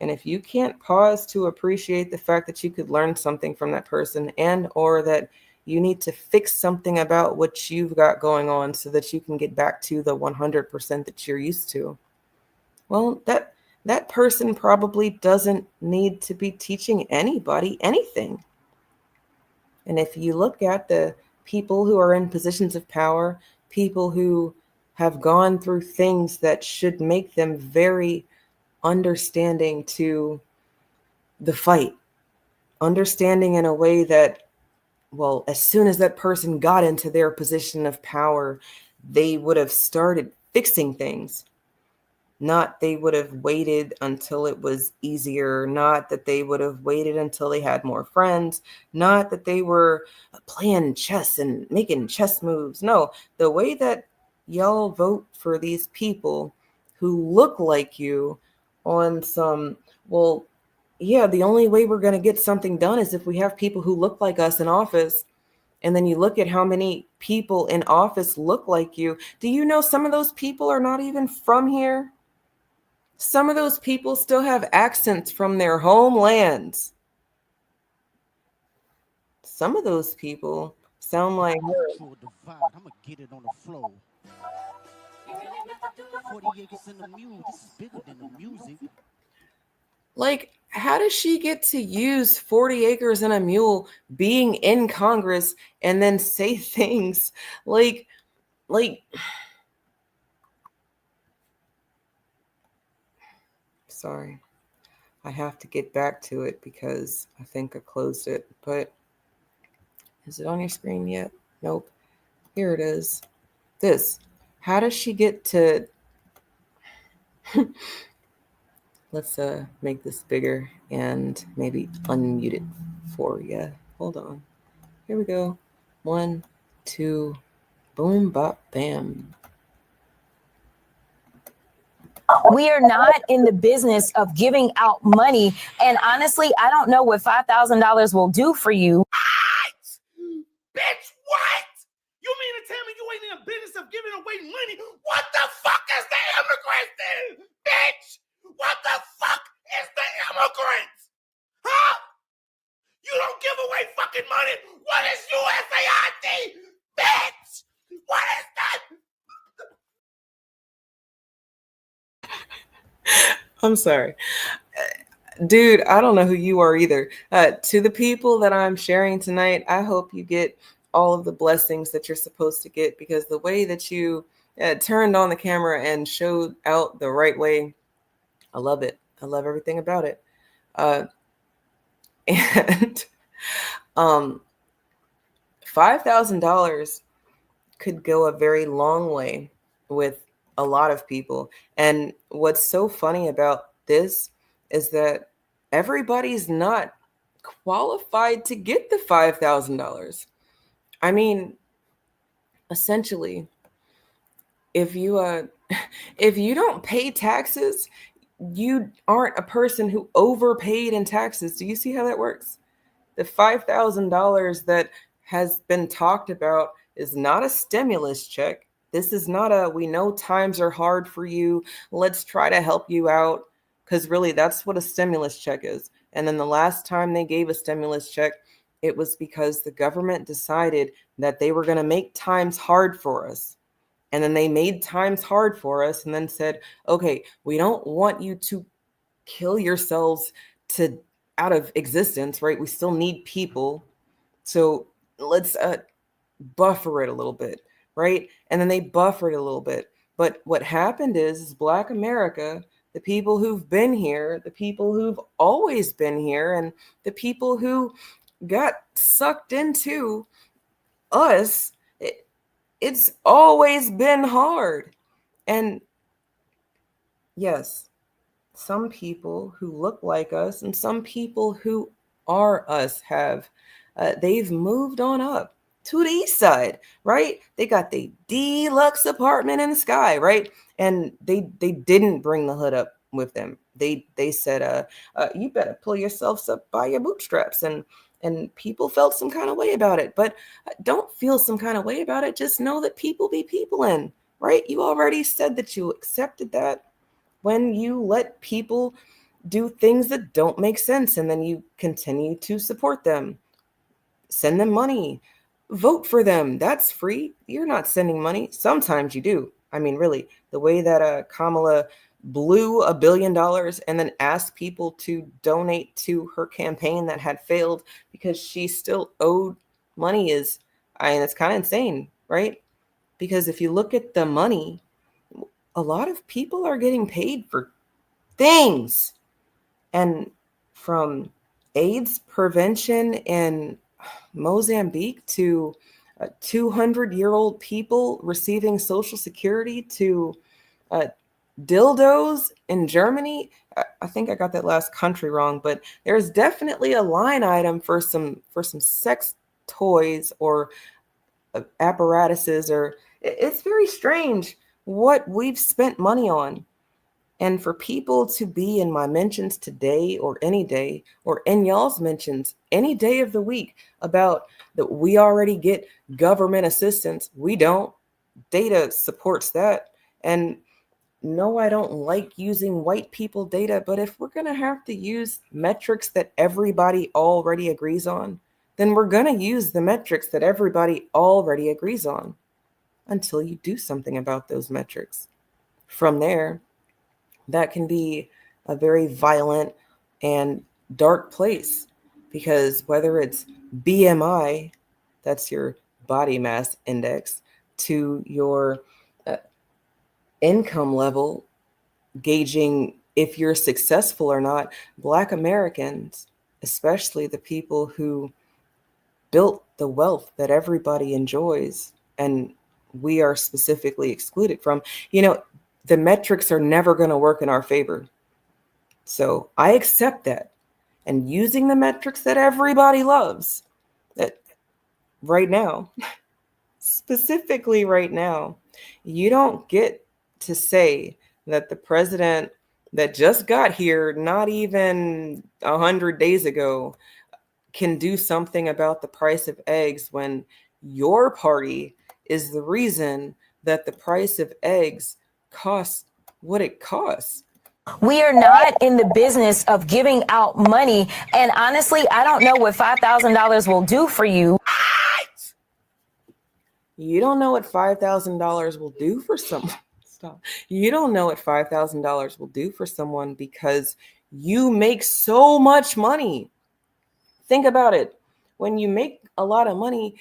And if you can't pause to appreciate the fact that you could learn something from that person, and or that you need to fix something about what you've got going on so that you can get back to the 100% that you're used to, well, that person probably doesn't need to be teaching anybody anything. And if you look at the people who are in positions of power, people who have gone through things that should make them very understanding to the fight, understanding in a way that, well, as soon as that person got into their position of power, they would have started fixing things. Not they would have waited until it was easier, not that they would have waited until they had more friends, not that they were playing chess and making chess moves. No, the way that y'all vote for these people who look like you on some, well, yeah, the only way we're going to get something done is if we have people who look like us in office. And then you look at how many people in office look like you. Do you know some of those people are not even from here? Some of those people still have accents from their homelands. Some of those people sound like Control divide. I'm gonna get it on the floor. 40 acres in the Mule. This is bigger than the music. Like, how does she get to use 40 acres and a mule being in Congress and then say things like sorry, I have to get back to it because I think I closed it, but is it on your screen yet? Nope. Here it is. This. How does she get to... Let's make this bigger and maybe unmute it for you. Hold on. Here we go. 1, 2, boom, bop, bam. We are not in the business of giving out money. And honestly, I don't know what $5,000 will do for you. What? Bitch, what? You mean to tell me you ain't in the business of giving away money? What the fuck is the immigrants then? Bitch! What the fuck is the immigrants? Huh? You don't give away fucking money. What is USAID? Bitch! What is that? I'm sorry. Dude, I don't know who you are either. To the people that I'm sharing tonight, I hope you get all of the blessings that you're supposed to get, because the way that you turned on the camera and showed out the right way, I love it. I love everything about it. And $5,000 could go a very long way with a lot of people. And what's so funny about this is that everybody's not qualified to get the $5,000. I mean, essentially, if you don't pay taxes, you aren't a person who overpaid in taxes. Do you see how that works? The $5,000 that has been talked about is not a stimulus check. This is not a, we know times are hard for you, let's try to help you out. Because really, that's what a stimulus check is. And then the last time they gave a stimulus check, it was because the government decided that they were going to make times hard for us. And then they made times hard for us and then said, okay, we don't want you to kill yourselves to out of existence, right? We still need people. So let's buffer it a little bit, right? And then they buffered a little bit. But what happened is Black America, the people who've been here, the people who've always been here, and the people who got sucked into us, it's always been hard. And yes, some people who look like us and some people who are us have, they've moved on up to the east side, right? They got the deluxe apartment in the sky, right? And they didn't bring the hood up with them. They said, you better pull yourselves up by your bootstraps. And people felt some kind of way about it. But don't feel some kind of way about it. Just know that people be peopling, right? You already said that you accepted that when you let people do things that don't make sense, and then you continue to support them, send them money, vote for them. That's free. You're not sending money. Sometimes you do. I mean, really, the way that Kamala blew $1 billion and then asked people to donate to her campaign that had failed because she still owed money is, it's kind of insane, right? Because if you look at the money, a lot of people are getting paid for things. And from AIDS prevention in Mozambique to 200-year-old people receiving Social Security to dildos in Germany. I think I got that last country wrong, but there's definitely a line item for some sex toys or apparatuses, or it's very strange what we've spent money on. And for people to be in my mentions today or any day, or in y'all's mentions any day of the week about that we already get government assistance, we don't. Data supports that. And no, I don't like using white people data, but if we're going to have to use metrics that everybody already agrees on, then we're going to use the metrics that everybody already agrees on until you do something about those metrics. From there, that can be a very violent and dark place, because whether it's BMI, that's your body mass index, to your income level, gauging if you're successful or not, Black Americans, especially the people who built the wealth that everybody enjoys and we are specifically excluded from, the metrics are never going to work in our favor. So I accept that. And using the metrics that everybody loves, that right now, specifically right now, you don't get to say that the president that just got here not even 100 days ago can do something about the price of eggs when your party is the reason that the price of eggs costs what it costs. We are not in the business of giving out money. And honestly, I don't know what $5,000 will do for you. You don't know what $5,000 will do for someone. Stop. You don't know what $5,000 will do for someone because you make so much money. Think about it. When you make a lot of money,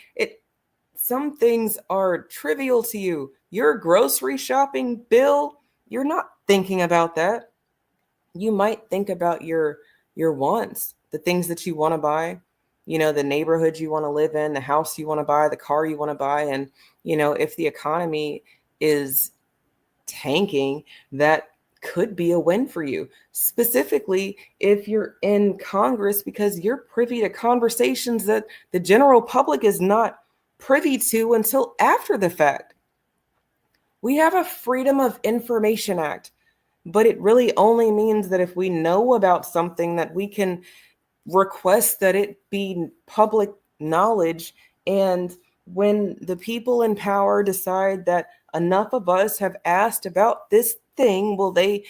some things are trivial to you. Your grocery shopping bill, you're not thinking about that. You might think about your wants, the things that you want to buy, the neighborhood you want to live in, the house you want to buy, the car you want to buy. And, if the economy is tanking, that could be a win for you. Specifically, if you're in Congress, because you're privy to conversations that the general public is not privy to until after the fact. We have a Freedom of Information Act, but it really only means that if we know about something that we can request that it be public knowledge. And when the people in power decide that enough of us have asked about this thing, will they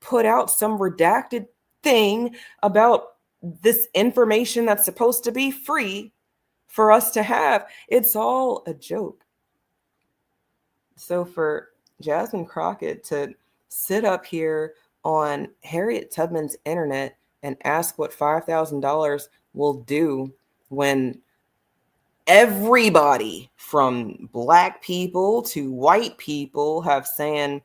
put out some redacted thing about this information that's supposed to be free for us to have? It's all a joke. So for Jasmine Crockett to sit up here on Harriet Tubman's internet and ask what $5,000 will do when everybody from Black people to white people have saying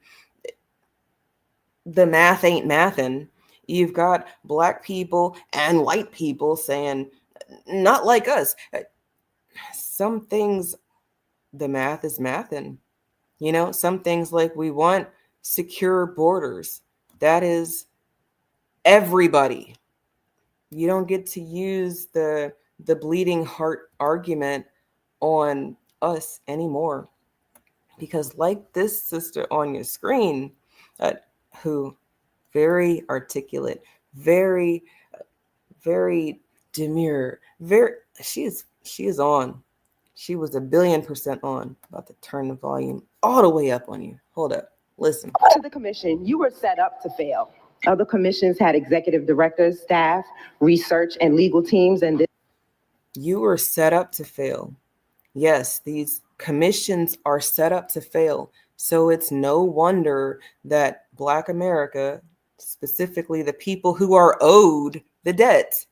the math ain't mathin'. You've got Black people and white people saying not like us. Some things, the math is mathin'. Some things like we want secure borders. That is everybody. You don't get to use the bleeding heart argument on us anymore. Because like this sister on your screen, who very articulate, very, very demure, she is on. She was 1,000,000,000% on. About to turn the volume all the way up on you. Hold up. Listen. To the commission, you were set up to fail. Other commissions had executive directors, staff, research, and legal teams, and you were set up to fail. Yes, these commissions are set up to fail. So it's no wonder that Black America, specifically the people who are owed the debt,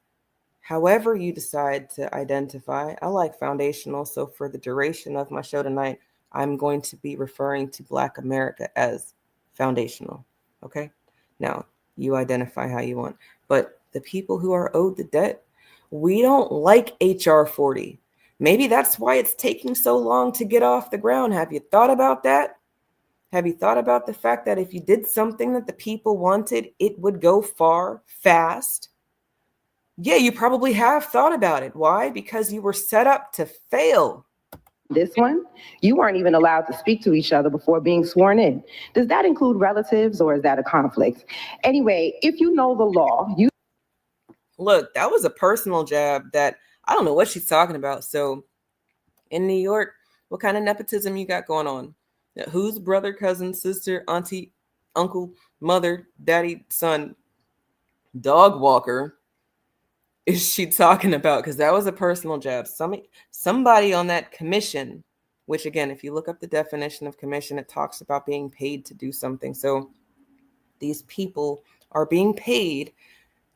however you decide to identify. I like foundational, so for the duration of my show tonight, I'm going to be referring to Black America as foundational, okay? Now, you identify how you want. But the people who are owed the debt, we don't like HR 40. Maybe that's why it's taking so long to get off the ground. Have you thought about that? Have you thought about the fact that if you did something that the people wanted, it would go far, fast? Yeah, you probably have thought about it. Why? Because you were set up to fail. This one, you weren't even allowed to speak to each other before being sworn in. Does that include relatives or is that a conflict? Anyway, if you know the law, you... Look, that was a personal jab that I don't know what she's talking about. So in New York, what kind of nepotism you got going on? Who's brother, cousin, sister, auntie, uncle, mother, daddy, son, dog walker is she talking about? Because that was a personal jab. Somebody on that commission, which again, if you look up the definition of commission, it talks about being paid to do something. So these people are being paid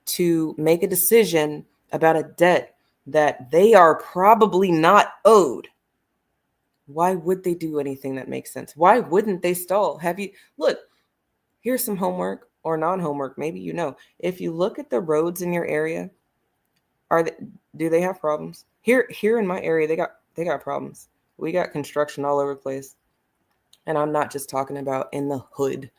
to make a decision about a debt that they are probably not owed. Why would they do anything that makes sense? Why wouldn't they stall? Look, here's some homework or non-homework. Maybe if you look at the roads in your area, do they have problems? Here in my area, they got problems. We got construction all over the place. And I'm not just talking about in the hood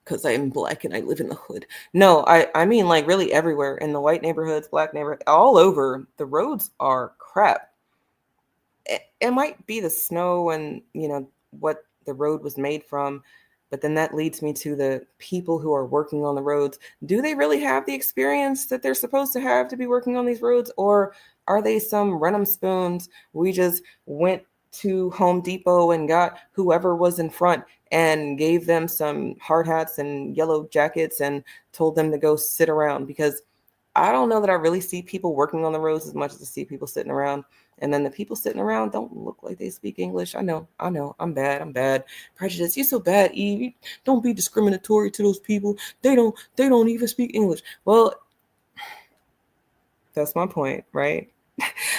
because I'm Black and I live in the hood. No, I mean like really everywhere in the white neighborhoods, Black neighborhoods, all over. The roads are crap. It might be the snow and what the road was made from, but then that leads me to the people who are working on the roads. Do they really have the experience that they're supposed to have to be working on these roads? Or are they some run-em spoons? We just went to Home Depot and got whoever was in front and gave them some hard hats and yellow jackets and told them to go sit around. Because I don't know that I really see people working on the roads as much as I see people sitting around. And then the people sitting around don't look like they speak English. I know. I'm bad. Prejudice. You're so bad, Eve. Don't be discriminatory to those people. They don't even speak English. Well, that's my point, right?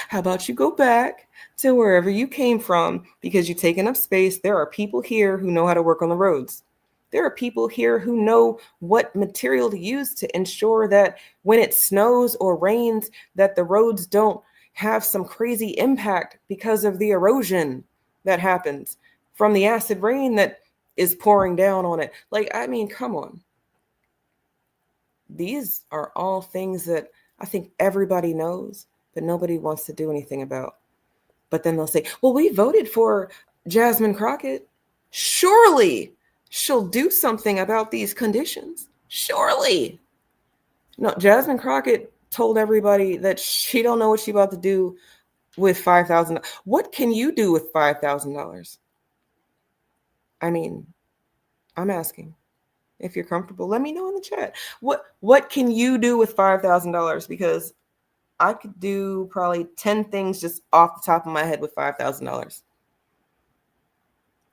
How about you go back to wherever you came from, because you're taking up space. There are people here who know how to work on the roads. There are people here who know what material to use to ensure that when it snows or rains, that the roads don't have some crazy impact because of the erosion that happens from the acid rain that is pouring down on it. Like, I mean, come on. These are all things that I think everybody knows, but nobody wants to do anything about. But then they'll say, well, we voted for Jasmine Crockett. Surely she'll do something about these conditions. Surely. No, Jasmine Crockett told everybody that she don't know what she's about to do with $5,000. What can you do with $5,000? I mean, I'm asking. If you're comfortable, let me know in the chat. What can you do with $5,000? Because I could do probably 10 things just off the top of my head with $5,000.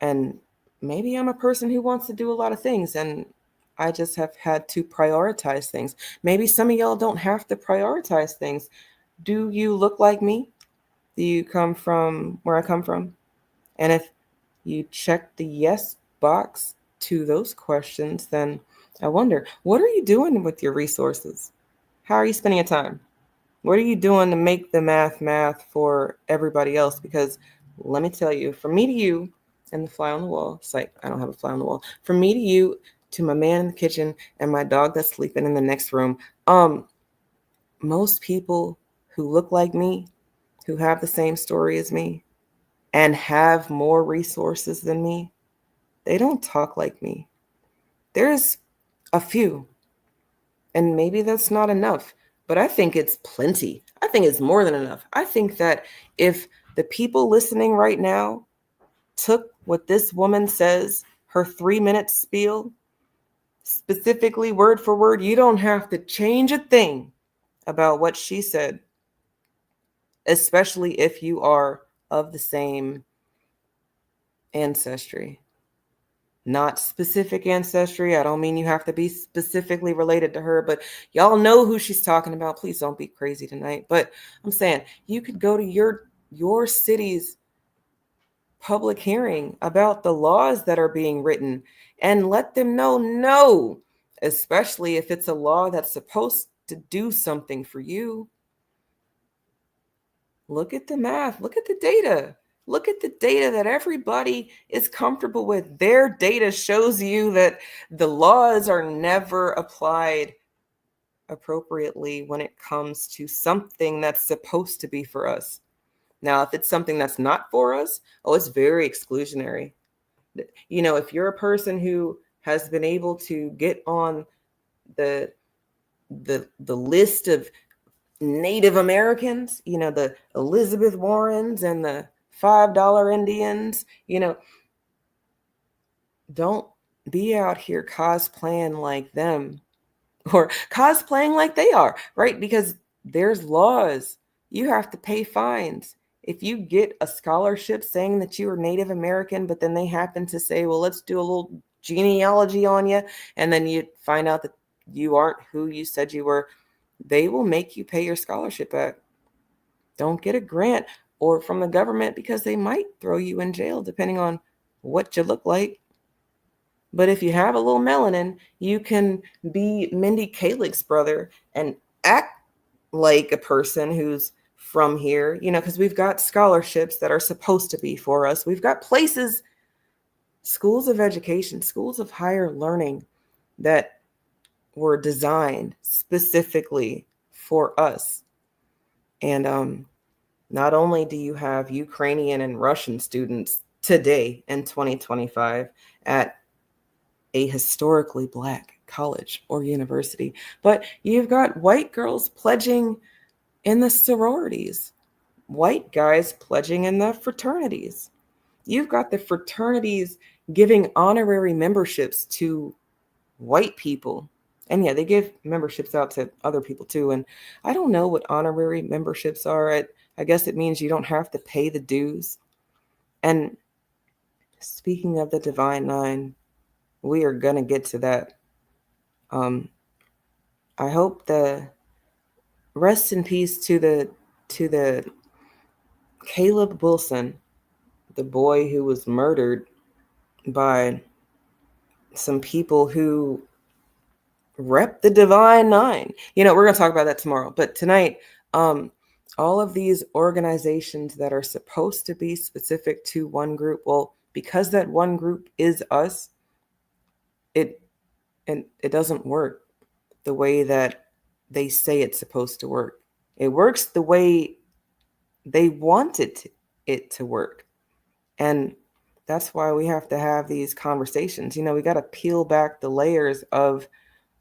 And maybe I'm a person who wants to do a lot of things, and I just have had to prioritize things. Maybe some of y'all don't have to prioritize things. Do you look like me? Do you come from where I come from? And if you check the yes box to those questions, then I wonder, what are you doing with your resources? How are you spending your time? What are you doing to make the math for everybody else? Because let me tell you, from me to you and the fly on the wall, it's like, I don't have a fly on the wall. From me to you, to my man in the kitchen and my dog that's sleeping in the next room, most people who look like me, who have the same story as me, and have more resources than me, they don't talk like me. There's a few, and maybe that's not enough, but I think it's plenty. I think it's more than enough. I think that if the people listening right now took what this woman says, her 3-minute spiel, specifically word for word, you don't have to change a thing about what she said, especially if you are of the same ancestry. Not specific ancestry. I don't mean you have to be specifically related to her, but y'all know who she's talking about. Please don't be crazy tonight. But I'm saying you could go to your city's public hearing about the laws that are being written and let them know no, especially if it's a law that's supposed to do something for you. Look at the math. Look at the data. Look at the data that everybody is comfortable with. Their data shows you that the laws are never applied appropriately when it comes to something that's supposed to be for us. Now, if it's something that's not for us, it's very exclusionary. You know, if you're a person who has been able to get on the list of Native Americans, you know, the Elizabeth Warrens and the $5 Indians, you know, don't be out here cosplaying like them or cosplaying like they are, right? Because there's laws. You have to pay fines. If you get a scholarship saying that you are Native American, but then they happen to say, well, let's do a little genealogy on you, and then you find out that you aren't who you said you were, they will make you pay your scholarship back. Don't get a grant or from the government because they might throw you in jail depending on what you look like. But if you have a little melanin, you can be Mindy Kaling's brother and act like a person who's from here, you know, because we've got scholarships that are supposed to be for us. We've got places, schools of education, schools of higher learning that were designed specifically for us. And not only do you have Ukrainian and Russian students today in 2025 at a historically Black college or university, but you've got white girls pledging in the sororities, white guys pledging in the fraternities. You've got the fraternities giving honorary memberships to white people And yeah, they give memberships out to other people too. And I don't know what honorary memberships are. I guess it means you don't have to pay the dues. And speaking of the Divine Nine, we are going to get to that. I hope the rest in peace to the Caleb Wilson, the boy who was murdered by some people who rep the Divine Nine. We're going to talk about that tomorrow. But tonight, all of these organizations that are supposed to be specific to one group, well, because that one group is us, it doesn't work the way that they say it's supposed to work. It works the way they want it to work. And that's why we have to have these conversations. We got to peel back the layers of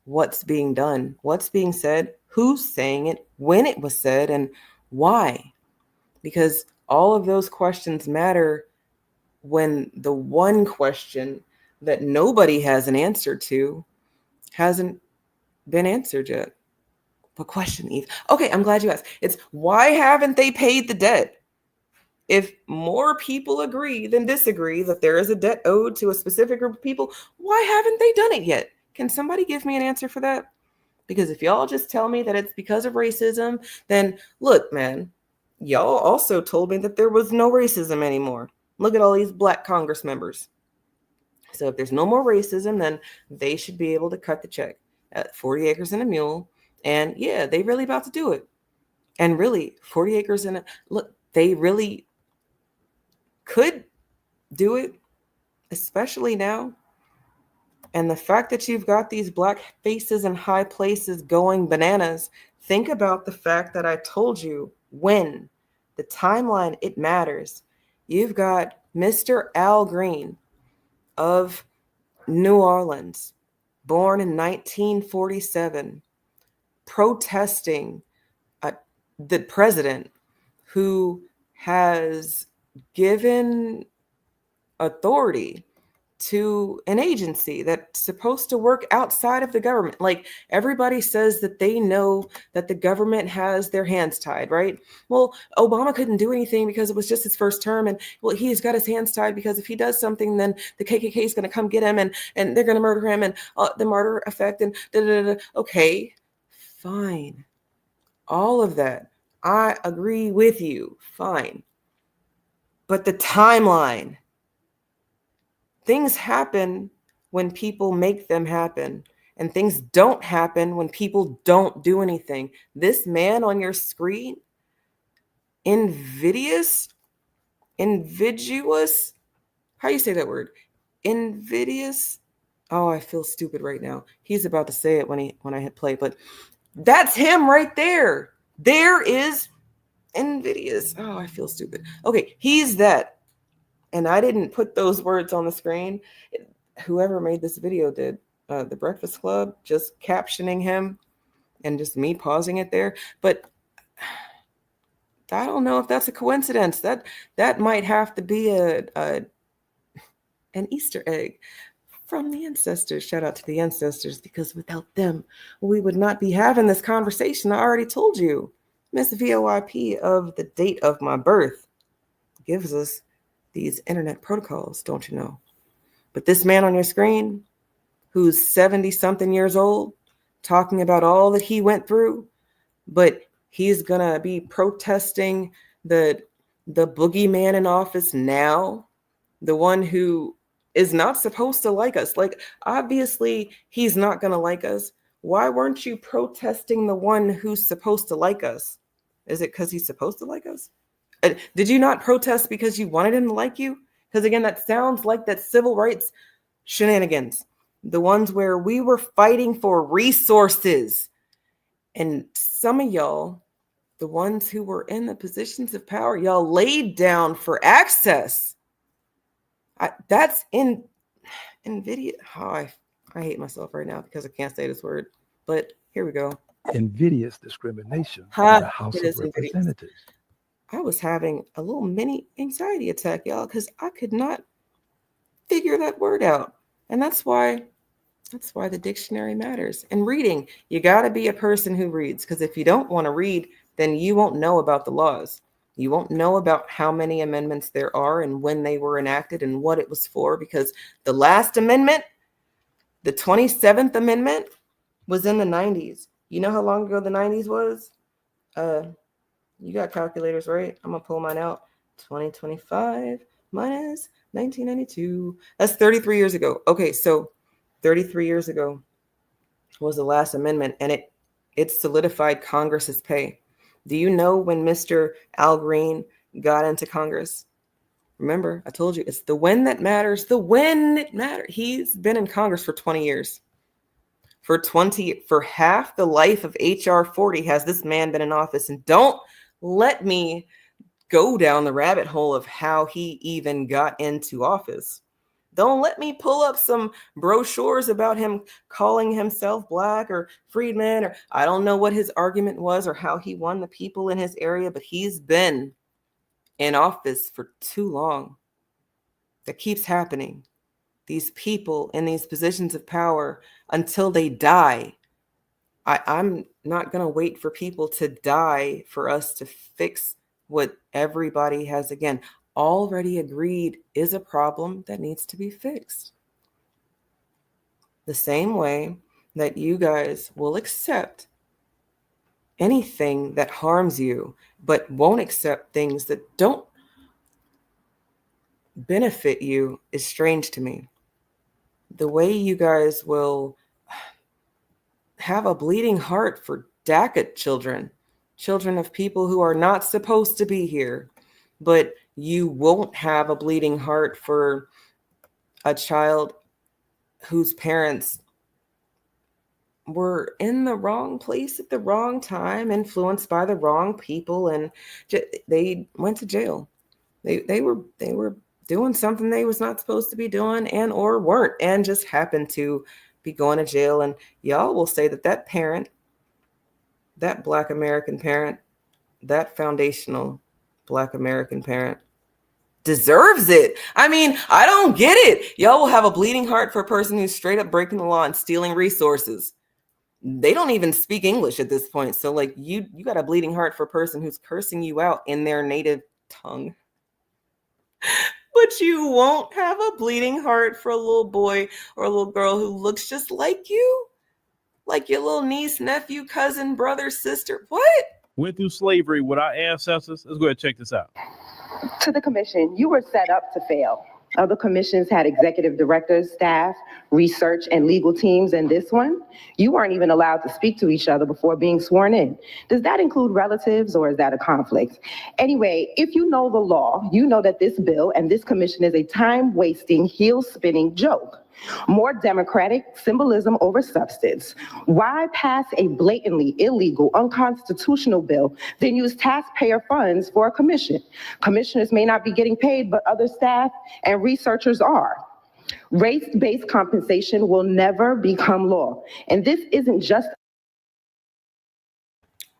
what's being done, what's being said, who's saying it, when it was said, and why. Because all of those questions matter when the one question that nobody has an answer to hasn't been answered yet. What question, Eve? Okay, I'm glad you asked. It's why haven't they paid the debt? If more people agree than disagree that there is a debt owed to a specific group of people, why haven't they done it yet? Can somebody give me an answer for that? Because if y'all just tell me that it's because of racism, then look, man, y'all also told me that there was no racism anymore. Look at all these Black Congress members. So if there's no more racism, then they should be able to cut the check at 40 acres and a mule. And yeah, they really about to do it. And really, 40 acres and look, they really could do it, especially now. And the fact that you've got these Black faces in high places going bananas, think about the fact that I told you when the timeline, it matters. You've got Mr. Al Green of New Orleans, born in 1947, protesting the president who has given authority to an agency that's supposed to work outside of the government. Like, everybody says that they know that the government has their hands tied, right? Well, Obama couldn't do anything because it was just his first term. And well, he's got his hands tied because if he does something, then the KKK is going to come get him and they're going to murder him and the martyr effect and da-da-da-da. Okay, fine. All of that. I agree with you. Fine. But the timeline, things happen when people make them happen, and things don't happen when people don't do anything. This man on your screen, invidious, how you say that word? Invidious. Oh, I feel stupid right now. He's about to say it when I hit play, but that's him right there. There is invidious. Oh, I feel stupid. Okay, he's that. And I didn't put those words on the screen. Whoever made this video did. The Breakfast Club, just captioning him and just me pausing it there. But I don't know if that's a coincidence. That might have to be an Easter egg from the ancestors. Shout out to the ancestors, because without them, we would not be having this conversation. I already told you. Miss VOIP of the date of my birth gives us these internet protocols, don't you know? But this man on your screen, who's 70-something years old, talking about all that he went through, but he's gonna be protesting the boogeyman in office now, the one who is not supposed to like us. Like, obviously, he's not gonna like us. Why weren't you protesting the one who's supposed to like us? Is it because he's supposed to like us? Did you not protest because you wanted him to like you? Because again, that sounds like that civil rights shenanigans. The ones where we were fighting for resources. And some of y'all, the ones who were in the positions of power, y'all laid down for access. That's invidious. Oh, I hate myself right now because I can't say this word. But here we go. Invidious discrimination in the House of Representatives. I was having a little mini anxiety attack, y'all, because I could not figure that word out. And that's why That's why the dictionary matters. And reading, you got to be a person who reads, because if you don't want to read, then you won't know about the laws. You won't know about how many amendments there are and when they were enacted and what it was for, because the last amendment, the 27th Amendment, was in the 90s. You know how long ago the 90s was? You got calculators, right? I'm going to pull mine out. 2025 minus 1992. That's 33 years ago. Okay, so 33 years ago was the last amendment, and it solidified Congress's pay. Do you know when Mr. Al Green got into Congress? Remember, I told you, it's the when that matters, the when it matters. He's been in Congress for 20 years. For half the life of HR 40 has this man been in office. And don't let me go down the rabbit hole of how he even got into office. Don't let me pull up some brochures about him calling himself black or freedman, or I don't know what his argument was or how he won the people in his area, but he's been in office for too long. That keeps happening. These people in these positions of power until they die. I'm not going to wait for people to die for us to fix what everybody has, again, already agreed is a problem that needs to be fixed. The same way that you guys will accept anything that harms you, but won't accept things that don't benefit you is strange to me. The way you guys will have a bleeding heart for DACA children of people who are not supposed to be here, but you won't have a bleeding heart for a child whose parents were in the wrong place at the wrong time, influenced by the wrong people, and they went to jail. They were doing something they was not supposed to be doing, and or weren't, and just happened to be going to jail. And y'all will say that parent, that Black American parent, that foundational Black American parent deserves it. I mean, I don't get it. Y'all will have a bleeding heart for a person who's straight up breaking the law and stealing resources. They don't even speak English at this point. So like you got a bleeding heart for a person who's cursing you out in their native tongue. But you won't have a bleeding heart for a little boy or a little girl who looks just like you, like your little niece, nephew, cousin, brother, sister. What? Went through slavery with our ancestors. Let's go ahead and check this out. To the commission, you were set up to fail. Other commissions had executive directors, staff, research, and legal teams, and this one, you weren't even allowed to speak to each other before being sworn in. Does that include relatives, or is that a conflict? Anyway, if you know the law, you know that this bill and this commission is a time-wasting, heel-spinning joke. More democratic symbolism over substance. Why pass a blatantly illegal, unconstitutional bill, then use taxpayer funds for a commission? Commissioners may not be getting paid, but other staff and researchers are. Race-based compensation will never become law. And this isn't just...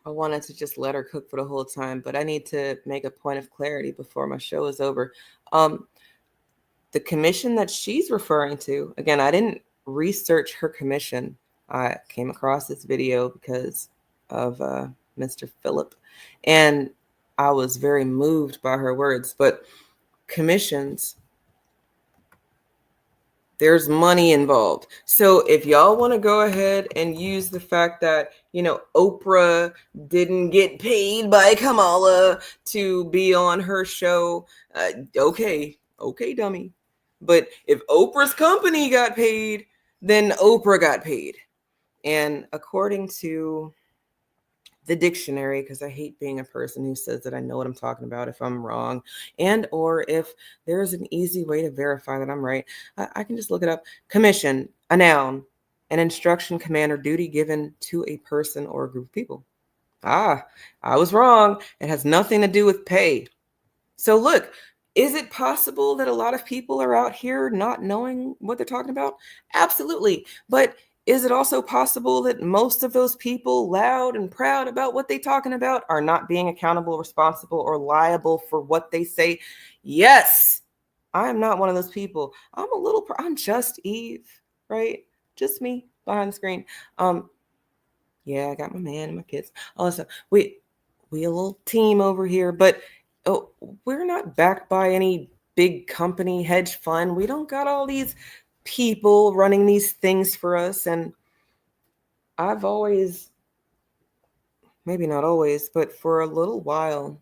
I wanted to just let her cook for the whole time, but I need to make a point of clarity before my show is over. The commission that she's referring to, again, I didn't research her commission. I came across this video because of Mr. Phillip, and I was very moved by her words. But commissions, there's money involved. So if y'all want to go ahead and use the fact that, Oprah didn't get paid by Kamala to be on her show, okay, dummy. But if Oprah's company got paid, then Oprah got paid. And according to the dictionary, because I hate being a person who says that I know what I'm talking about if I'm wrong, and or if there's an easy way to verify that I'm right, I can just look it up. Commission, a noun, an instruction, command, or duty given to a person or a group of people. I was wrong. It has nothing to do with pay. So look, is it possible that a lot of people are out here not knowing what they're talking about? Absolutely. But is it also possible that most of those people loud and proud about what they're talking about are not being accountable, responsible, or liable for what they say? Yes. I am not one of those people. I'm just Eve, right? just me behind the screen. Yeah, I got my man and my kids. Also, we a little team over here, but we're not backed by any big company, hedge fund. We don't got all these people running these things for us. And I've always, maybe not always, but for a little while,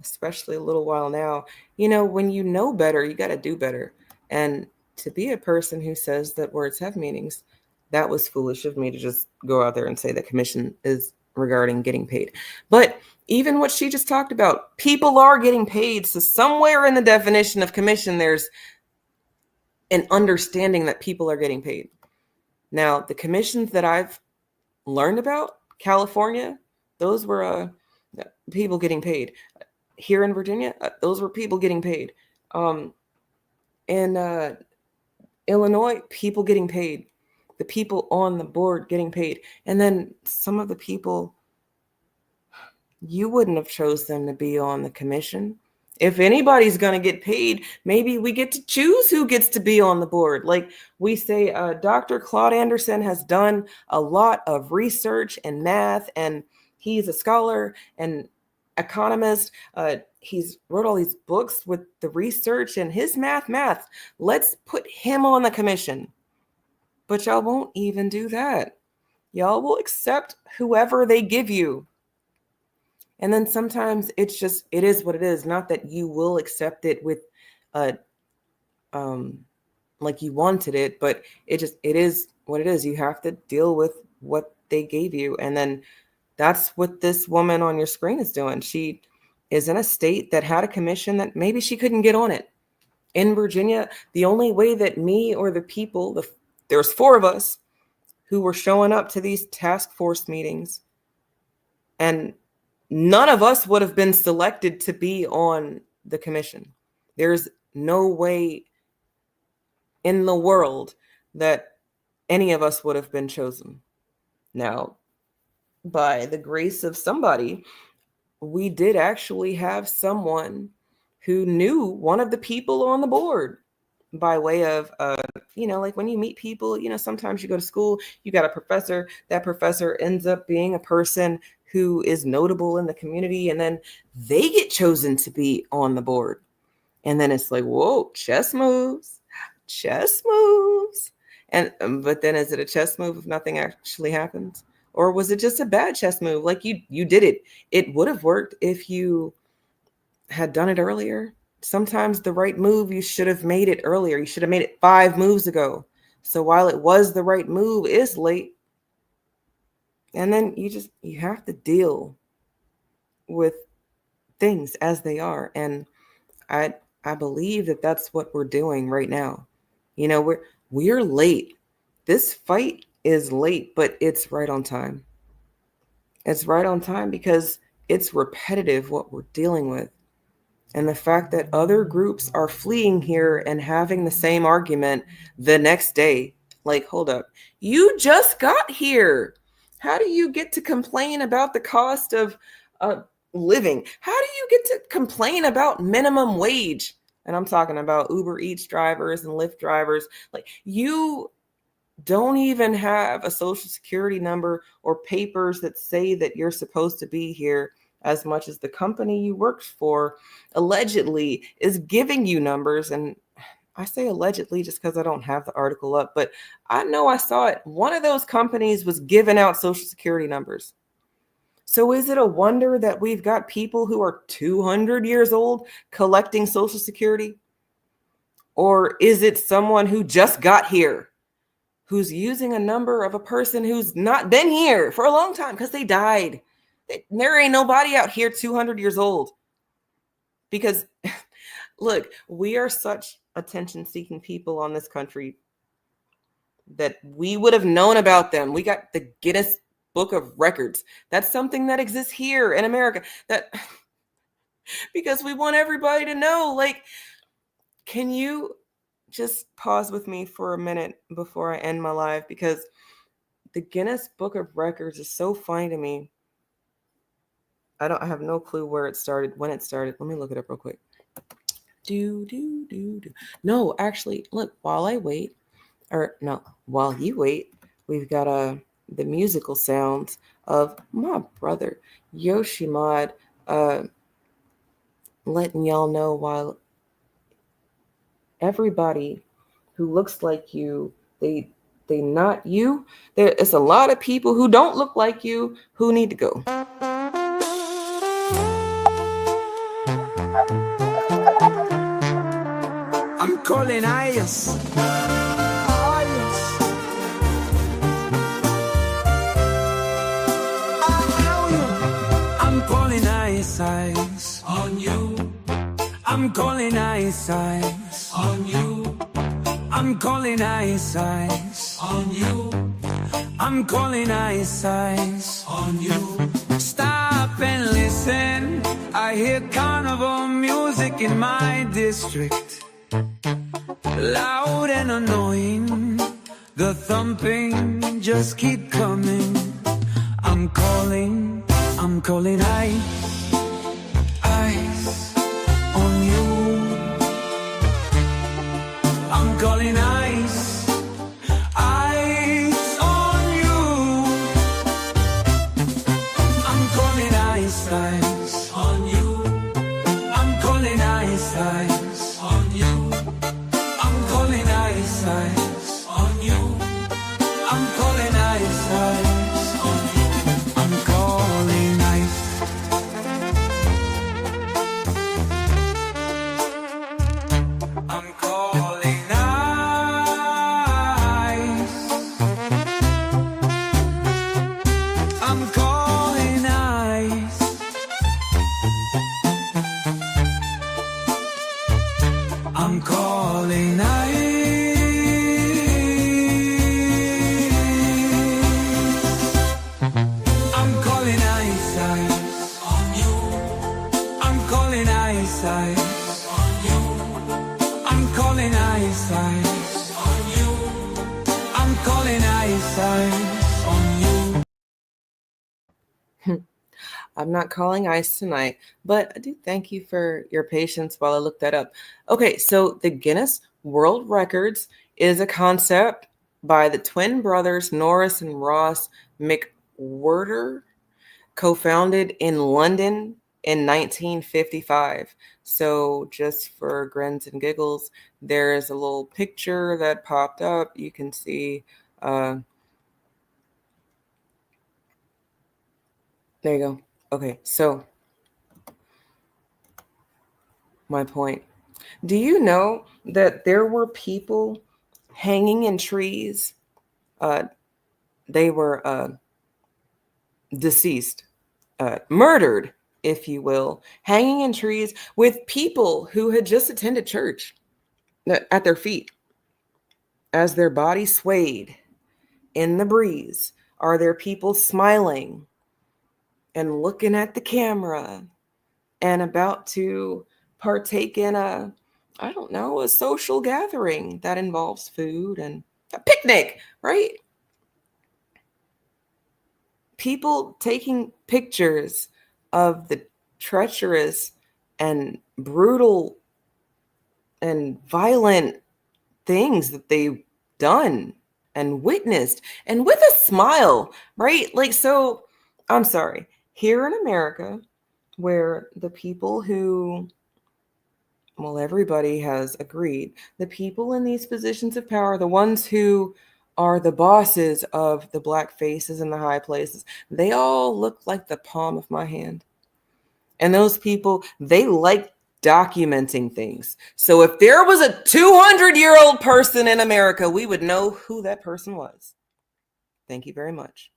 especially a little while now, when you know better, you got to do better. And to be a person who says that words have meanings, that was foolish of me to just go out there and say that commission is regarding getting paid. But even what she just talked about, people are getting paid. So somewhere in the definition of commission, there's an understanding that people are getting paid. Now, the commissions that I've learned about, California, those were people getting paid. Here in Virginia, those were people getting paid. In Illinois, people getting paid. The people on the board getting paid. And then some of the people, you wouldn't have chose them to be on the commission. If anybody's going to get paid, maybe we get to choose who gets to be on the board. Like we say, Dr. Claude Anderson has done a lot of research and math, and he's a scholar and economist. He's wrote all these books with the research and his math. Let's put him on the commission. But y'all won't even do that. Y'all will accept whoever they give you. And then sometimes it is what it is. Not that you will accept it with like you wanted it, but it is what it is. You have to deal with what they gave you. And then that's what this woman on your screen is doing. She is in a state that had a commission that maybe she couldn't get on it. In Virginia, the only way that me or the people, there's 4 of us who were showing up to these task force meetings, and none of us would have been selected to be on the commission. There's no way in the world that any of us would have been chosen. Now, by the grace of somebody, we did actually have someone who knew one of the people on the board by way of, like when you meet people, sometimes you go to school, you got a professor, that professor ends up being a person who is notable in the community, and then they get chosen to be on the board. And then it's like, whoa, chess moves. And, but then is it a chess move if nothing actually happens? Or was it just a bad chess move? Like you did it. It would have worked if you had done it earlier. Sometimes the right move, you should have made it earlier. You should have made it 5 moves ago. So while it was the right move, it's late. And then you have to deal with things as they are. And I believe that that's what we're doing right now. We're late. This fight is late, but it's right on time. It's right on time because it's repetitive what we're dealing with. And the fact that other groups are fleeing here and having the same argument the next day. Like, hold up. You just got here. How do you get to complain about the cost of living? How do you get to complain about minimum wage? And I'm talking about Uber Eats drivers and Lyft drivers. Like, you don't even have a social security number or papers that say that you're supposed to be here, as much as the company you worked for allegedly is giving you numbers. And I say allegedly just because I don't have the article up, but I know I saw it. One of those companies was giving out social security numbers. So is it a wonder that we've got people who are 200 years old collecting social security? Or is it someone who just got here, who's using a number of a person who's not been here for a long time because they died? There ain't nobody out here 200 years old. Because, look, we are such attention-seeking people on this country that we would have known about them. We got the Guinness Book of Records. That's something that exists here in America. That because we want everybody to know. Like, can you just pause with me for a minute before I end my live? Because the Guinness Book of Records is so funny to me. I have no clue where it started, when it started. Let me look it up real quick. No, actually, look, while I wait, Or no, while you wait, we've got the musical sounds of my brother Yoshimod, letting y'all know while everybody who looks like you, they not you. There's a lot of people who don't look like you who need to go. I'm calling Ayas. I'm calling Ayas on you. I'm calling Ayas on you. I'm calling Ayas on you. I'm calling Ayas on you. Stop and listen. I hear carnival music in my district. Loud and annoying, the thumping just keep coming. I'm calling ice on you. I'm calling ice on you. I'm calling ice on you. I'm calling ice on you. I'm calling ice on you. I'm calling ice on you. I'm calling ice. I'm calling ice. I'm calling ice. I'm calling ice. I'm calling ice on you. I'm calling ice on you. I'm calling ice on you. I'm calling ice on you. I'm not calling ice tonight, but I do thank you for your patience while I look that up. Okay, so the Guinness World Records is a concept by the twin brothers Norris and Ross McWhirter, co-founded in London in 1955. So just for grins and giggles, there's a little picture that popped up. You can see, there you go. Okay, so my point. Do you know that there were people hanging in trees? They were deceased, murdered, if you will, hanging in trees with people who had just attended church at their feet. As their bodies swayed in the breeze, are there people smiling and looking at the camera and about to partake in a social gathering that involves food and a picnic, right? People taking pictures of the treacherous and brutal and violent things that they've done and witnessed, and with a smile, right? Like, so I'm sorry, here in America, where the people who, well, everybody has agreed, the people in these positions of power, the ones who are the bosses of the black faces in the high places, they all look like the palm of my hand. And those people, they like documenting things. So if there was a 200-year-old person in America, we would know who that person was. Thank you very much.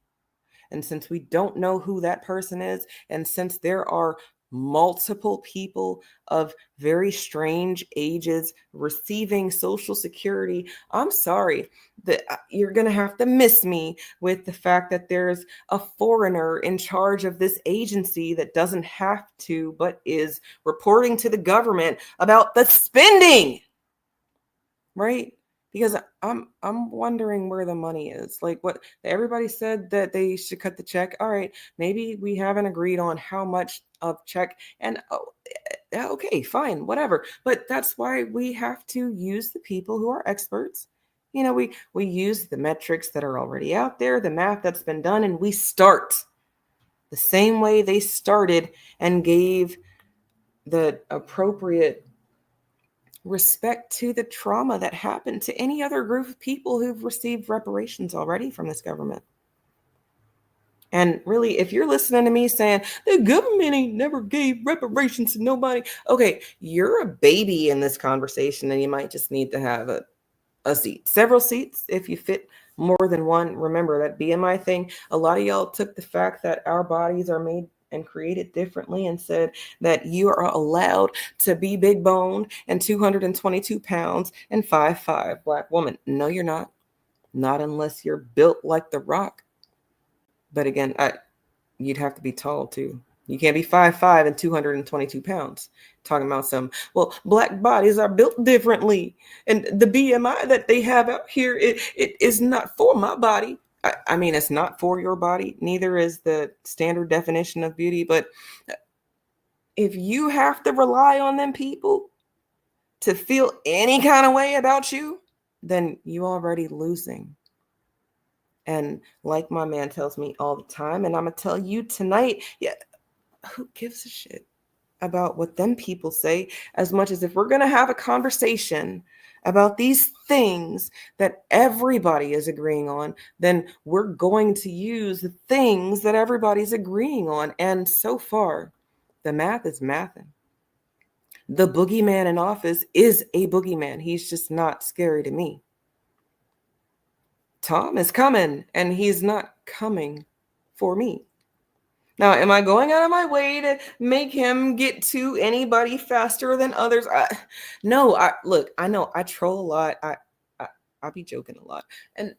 And since we don't know who that person is, and since there are multiple people of very strange ages receiving Social Security, I'm sorry that you're going to have to miss me with the fact that there's a foreigner in charge of this agency that doesn't have to, but is reporting to the government about the spending, right? Because I'm wondering where the money is. Like, what everybody said that they should cut the check. All right, maybe we haven't agreed on how much of check, and okay, fine, whatever. But that's why we have to use the people who are experts We use the metrics that are already out there, the math that's been done, and we start the same way they started and gave the appropriate respect to the trauma that happened to any other group of people who've received reparations already from this government. And really, if you're listening to me saying the government ain't never gave reparations to nobody, okay, you're a baby in this conversation, and you might just need to have a seat, several seats if you fit more than one. Remember that BMI thing. A lot of y'all took the fact that our bodies are made and created differently and said that you are allowed to be big boned and 222 pounds and 5'5" Black woman. No, you're not. Not unless you're built like The Rock. But again, you'd have to be tall too. You can't be 5'5" and 222 pounds. Talking about Black bodies are built differently. And the BMI that they have out here, it is not for my body. I mean, it's not for your body. Neither is the standard definition of beauty. But if you have to rely on them people to feel any kind of way about you, then you already losing. And like my man tells me all the time, and I'm going to tell you tonight, who gives a shit about what them people say, as much as if we're going to have a conversation about these things that everybody is agreeing on, then we're going to use the things that everybody's agreeing on. And so far, the math is mathing. The boogeyman in office is a boogeyman. He's just not scary to me. Tom is coming, and he's not coming for me. Now, am I going out of my way to make him get to anybody faster than others? No. Look, I know I troll a lot. I'll be joking a lot. And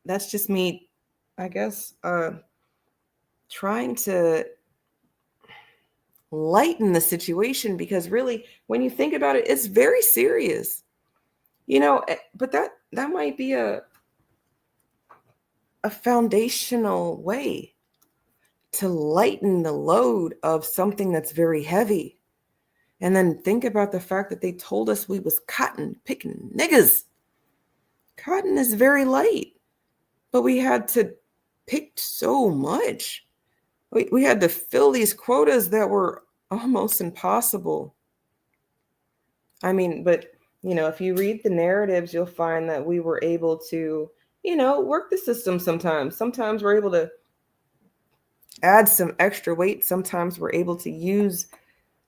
that's just me, I guess, trying to lighten the situation, because really, when you think about it, it's very serious. But that might be a foundational way to lighten the load of something that's very heavy. And then think about the fact that they told us we was cotton picking niggas. Cotton is very light, but we had to pick so much. We had to fill these quotas that were almost impossible. I mean, but, if you read the narratives, you'll find that we were able to, work the system sometimes. Sometimes we're able to add some extra weight. Sometimes we're able to use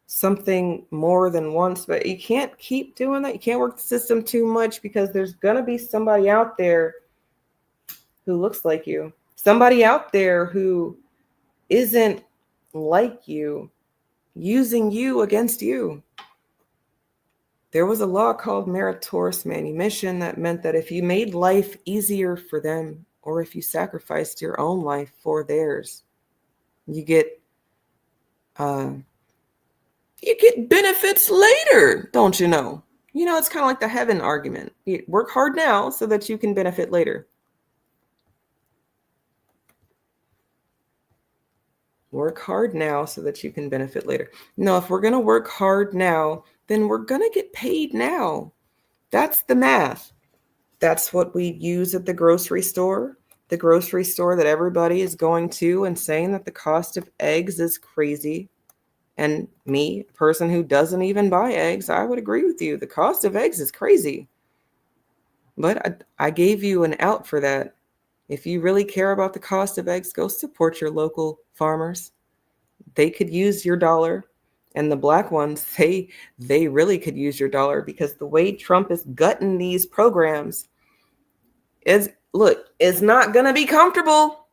something more than once, but you can't keep doing that. You can't work the system too much, because there's going to be somebody out there who looks like you, somebody out there who isn't like you, using you against you. There was a law called meritorious manumission that meant that if you made life easier for them, or if you sacrificed your own life for theirs, you get benefits later, don't you know? It's kind of like the heaven argument. You work hard now so that you can benefit later. Work hard now so that you can benefit later. No, if we're going to work hard now, then we're going to get paid now. That's the math. That's what we use at the grocery store. The grocery store that everybody is going to and saying that the cost of eggs is crazy. And me, a person who doesn't even buy eggs, I would agree with you. The cost of eggs is crazy. But I gave you an out for that. If you really care about the cost of eggs, go support your local farmers. They could use your dollar. And the Black ones, they really could use your dollar, because the way Trump is gutting these programs it's not going to be comfortable.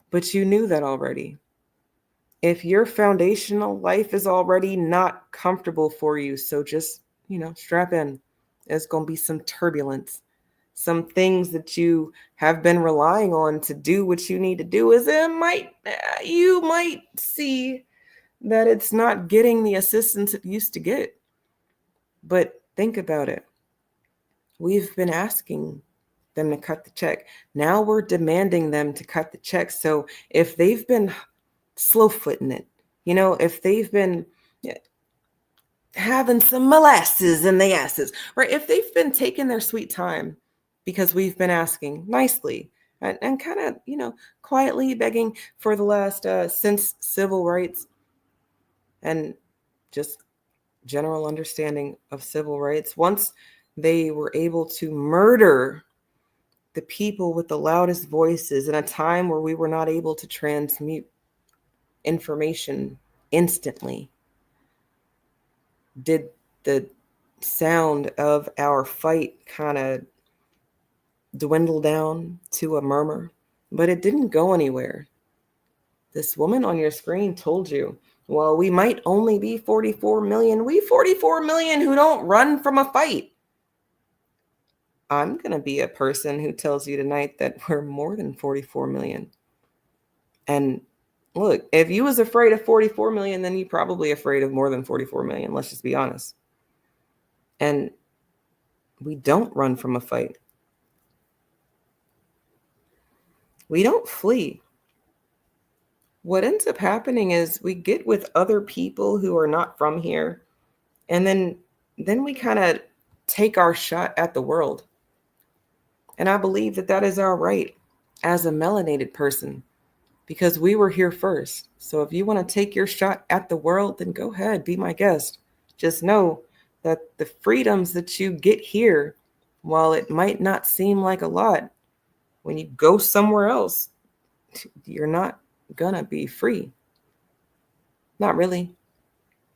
But you knew that already. If your foundational life is already not comfortable for you, so just, strap in. There's going to be some turbulence. Some things that you have been relying on to do what you need to do you might see that it's not getting the assistance it used to get. But think about it. We've been asking them to cut the check. Now we're demanding them to cut the check. So if they've been slow-footing it, if they've been having some molasses in their asses, right? If they've been taking their sweet time because we've been asking nicely and kind of, quietly begging for the last, since civil rights and just general understanding of civil rights, once they were able to murder the people with the loudest voices in a time where we were not able to transmute information instantly, did the sound of our fight kind of dwindle down to a murmur? But it didn't go anywhere. This woman on your screen told you, well, we might only be 44 million. We 44 million who don't run from a fight. I'm going to be a person who tells you tonight that we're more than 44 million. And look, if you was afraid of 44 million, then you're probably afraid of more than 44 million. Let's just be honest. And we don't run from a fight. We don't flee. What ends up happening is we get with other people who are not from here, and then we kind of take our shot at the world. And I believe that that is our right as a melanated person, because we were here first. So if you want to take your shot at the world, then go ahead, be my guest. Just know that the freedoms that you get here, while it might not seem like a lot, when you go somewhere else, you're not gonna be free. Not really.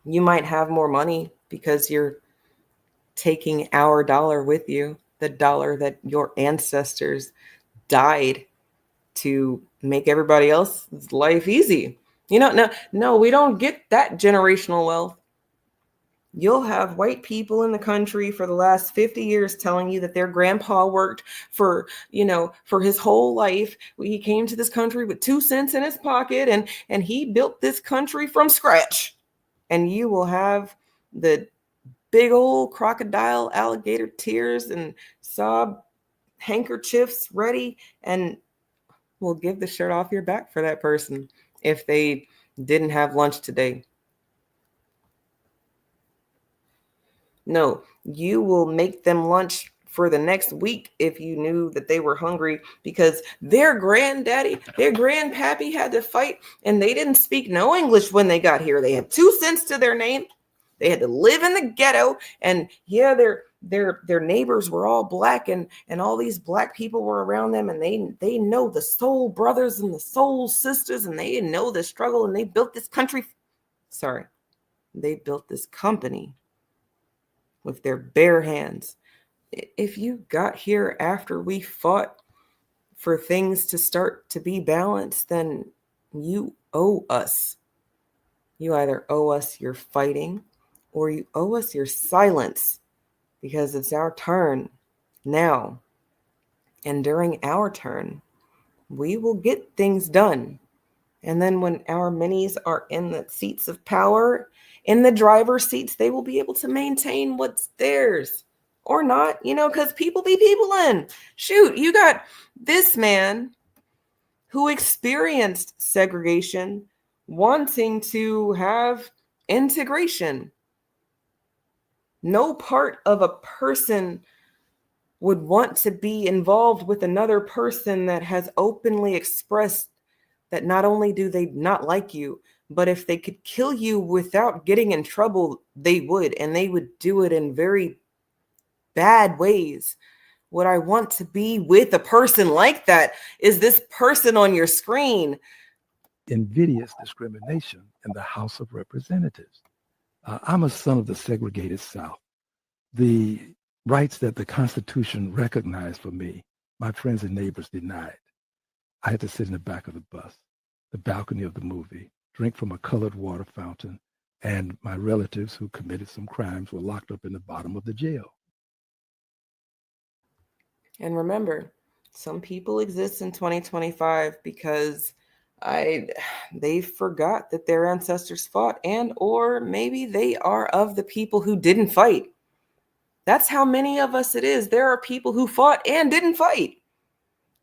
You might have more money because you're taking our dollar with you, the dollar that your ancestors died to make everybody else's life easy. No, we don't get that generational wealth. You'll have white people in the country for the last 50 years telling you that their grandpa worked for his whole life. He came to this country with 2 cents in his pocket and he built this country from scratch. And you will have the big old crocodile alligator tears and sob handkerchiefs ready, and we'll give the shirt off your back for that person if they didn't have lunch today. No, you will make them lunch for the next week if you knew that they were hungry, because their granddaddy, their grandpappy had to fight and they didn't speak no English when they got here. They had 2 cents to their name. They had to live in the ghetto, and yeah, their neighbors were all black, and all these black people were around them, and they know the soul brothers and the soul sisters, and they know the struggle, and they built this country. They built this company with their bare hands. If you got here after we fought for things to start to be balanced, then you owe us. You either owe us your fighting or you owe us your silence, because it's our turn now. And during our turn, we will get things done. And then when our minis are in the seats of power, in the driver's seats, they will be able to maintain what's theirs or not, because people be peoplein'. Shoot, you got this man who experienced segregation wanting to have integration. No part of a person would want to be involved with another person that has openly expressed that not only do they not like you, but if they could kill you without getting in trouble, they would, and they would do it in very bad ways. Would I want to be with a person like that? Is this person on your screen? Invidious discrimination in the House of Representatives. I'm a son of the segregated South. The rights that the Constitution recognized for me, my friends and neighbors denied. I had to sit in the back of the bus, the balcony of the movie, drink from a colored water fountain, and my relatives who committed some crimes were locked up in the bottom of the jail. And remember, some people exist in 2025 because they forgot that their ancestors fought, and or maybe they are of the people who didn't fight. That's how many of us it is. There are people who fought and didn't fight.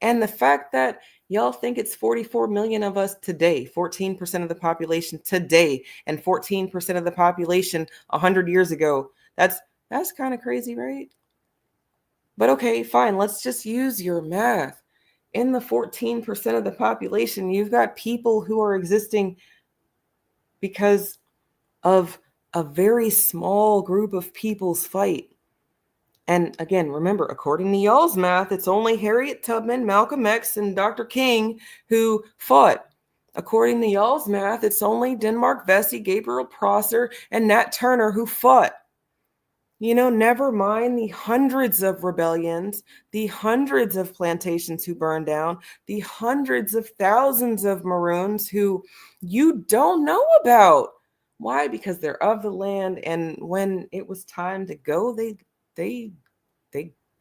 And the fact that Y'all think it's 44 million of us today, 14% of the population today, and 14% of the population 100 years ago. That's kind of crazy, right? But okay, fine. Let's just use your math. In the 14% of the population, you've got people who are existing because of a very small group of people's fight. And again, remember, according to y'all's math, it's only Harriet Tubman, Malcolm X, and Dr. King who fought. According to y'all's math, it's only Denmark Vesey, Gabriel Prosser, and Nat Turner who fought. You know, never mind the hundreds of rebellions, the hundreds of plantations who burned down, the hundreds of thousands of Maroons who you don't know about. Why? Because they're of the land, and when it was time to go, they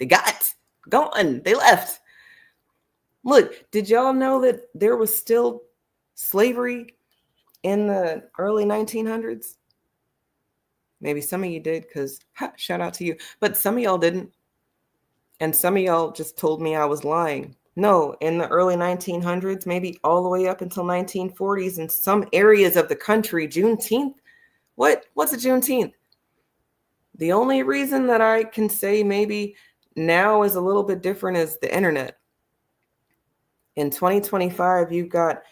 got gone. They left. Look, did y'all know that there was still slavery in the early 1900s? Maybe some of you did, because shout out to you. But some of y'all didn't. And some of y'all just told me I was lying. No, in the early 1900s, maybe all the way up until 1940s, in some areas of the country, Juneteenth. What's a Juneteenth? The only reason that I can say maybe now is a little bit different is the internet. In 2025, you've got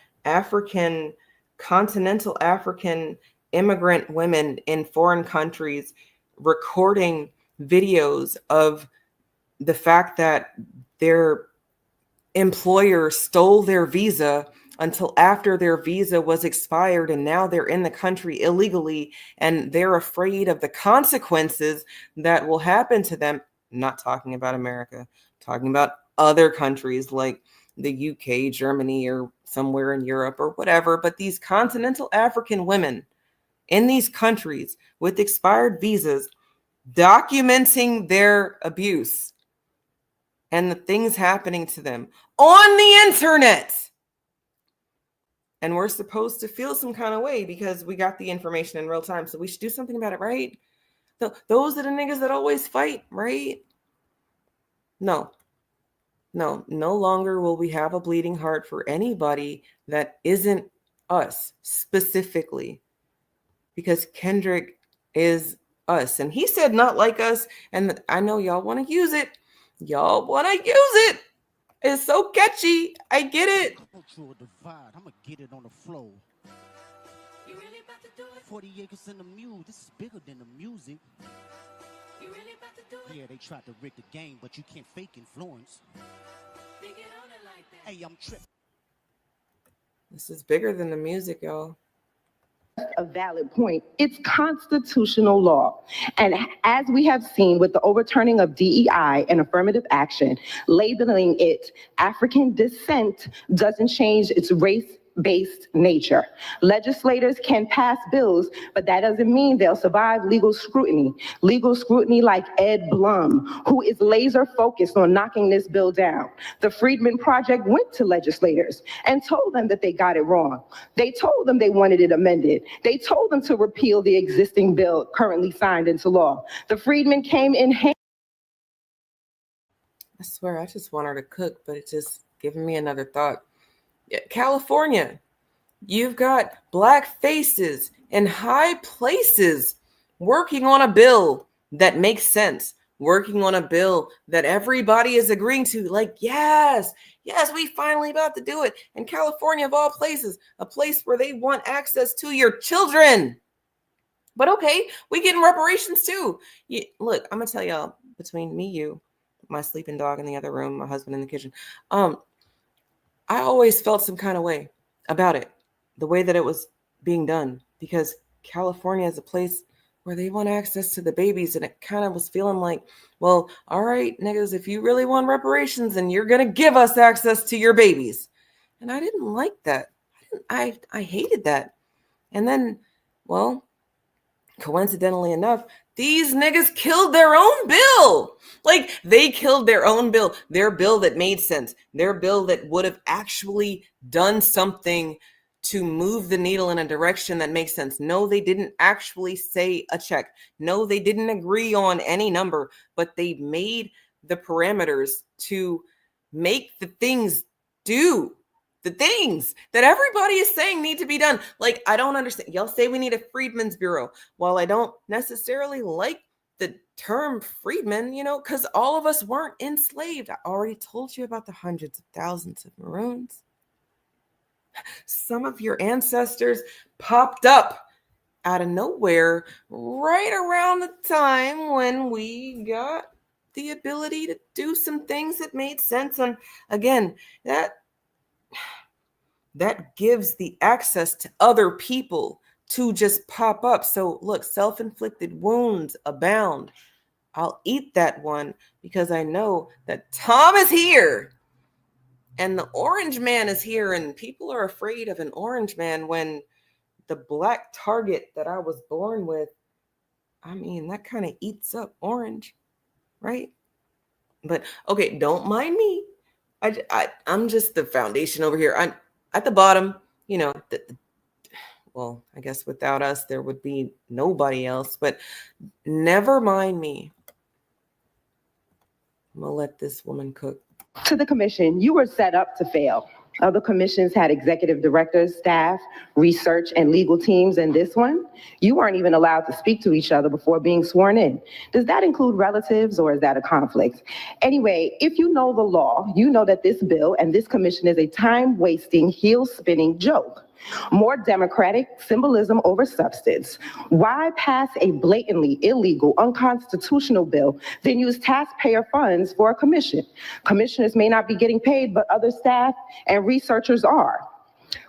continental African immigrant women in foreign countries recording videos of the fact that their employer stole their visa until after their visa was expired, and now they're in the country illegally, and they're afraid of the consequences that will happen to them. I'm not talking about America, talking about other countries like the UK, Germany, or somewhere in Europe or whatever. But these continental African women in these countries with expired visas documenting their abuse and the things happening to them on the internet. And we're supposed to feel some kind of way because we got the information in real time. So we should do something about it, right? Those are the niggas that always fight, right? No, no longer will we have a bleeding heart for anybody that isn't us specifically. Because Kendrick is us. And he said not like us. And I know y'all want to use it. Y'all want to use it. It's so catchy. I get it. Cultural divide. I'm going to get it on the flow. You really about to do it? 40 acres in the Mule. This is bigger than the music. You really about to do it? Yeah, they tried to rig the game, but you can't fake influence. They get on it like that. Hey, I'm tripping. This is bigger than the music, y'all. A valid point. It's constitutional law. And as we have seen with the overturning of DEI and affirmative action, labeling it African descent doesn't change its race-based nature. Legislators can pass bills, but that doesn't mean they'll survive legal scrutiny. Legal scrutiny like Ed Blum, who is laser focused on knocking this bill down. The Freedmen Project went to legislators and told them that they got it wrong. They told them they wanted it amended. They told them to repeal the existing bill currently signed into law. The Freedmen came in hand. I swear, I just want her to cook, but it's just giving me another thought. California, you've got black faces in high places working on a bill that makes sense, working on a bill that everybody is agreeing to. Like, yes, we finally about to do it. And California, of all places, a place where they want access to your children. But okay, we getting reparations too. Look, I'm gonna tell y'all, between me, you, my sleeping dog in the other room, my husband in the kitchen, I always felt some kind of way about it, the way that it was being done, because California is a place where they want access to the babies. And it kind of was feeling like, well, all right, niggas, if you really want reparations, then you're going to give us access to your babies. And I didn't like that. I hated that. And then, well, coincidentally enough, these niggas killed their own bill. Like, they killed their own bill, their bill that made sense, their bill that would have actually done something to move the needle in a direction that makes sense. No, they didn't actually say a check. No, they didn't agree on any number, but they made the parameters to make the things do the things that everybody is saying need to be done. Like, I don't understand. Y'all say we need a Freedmen's Bureau. While I don't necessarily like the term freedmen, because all of us weren't enslaved. I already told you about the hundreds of thousands of Maroons. Some of your ancestors popped up out of nowhere right around the time when we got the ability to do some things that made sense. And again, that gives the access to other people to just pop up. So look, self-inflicted wounds abound. I'll eat that one because I know that Tom is here and the orange man is here, and people are afraid of an orange man when the black target that I was born with, I mean, that kind of eats up orange, right? But okay, don't mind me. I'm just the foundation over here. I'm at the bottom, well, I guess without us, there would be nobody else, but never mind me. I'm gonna let this woman cook. To the commission, you were set up to fail. Other commissions had executive directors, staff, research, and legal teams, and this one, you weren't even allowed to speak to each other before being sworn in. Does that include relatives, or is that a conflict? Anyway, if you know the law, you know that this bill and this commission is a time-wasting, heel-spinning joke. More democratic symbolism over substance. Why pass a blatantly illegal, unconstitutional bill, then use taxpayer funds for a commission? Commissioners may not be getting paid, but other staff and researchers are.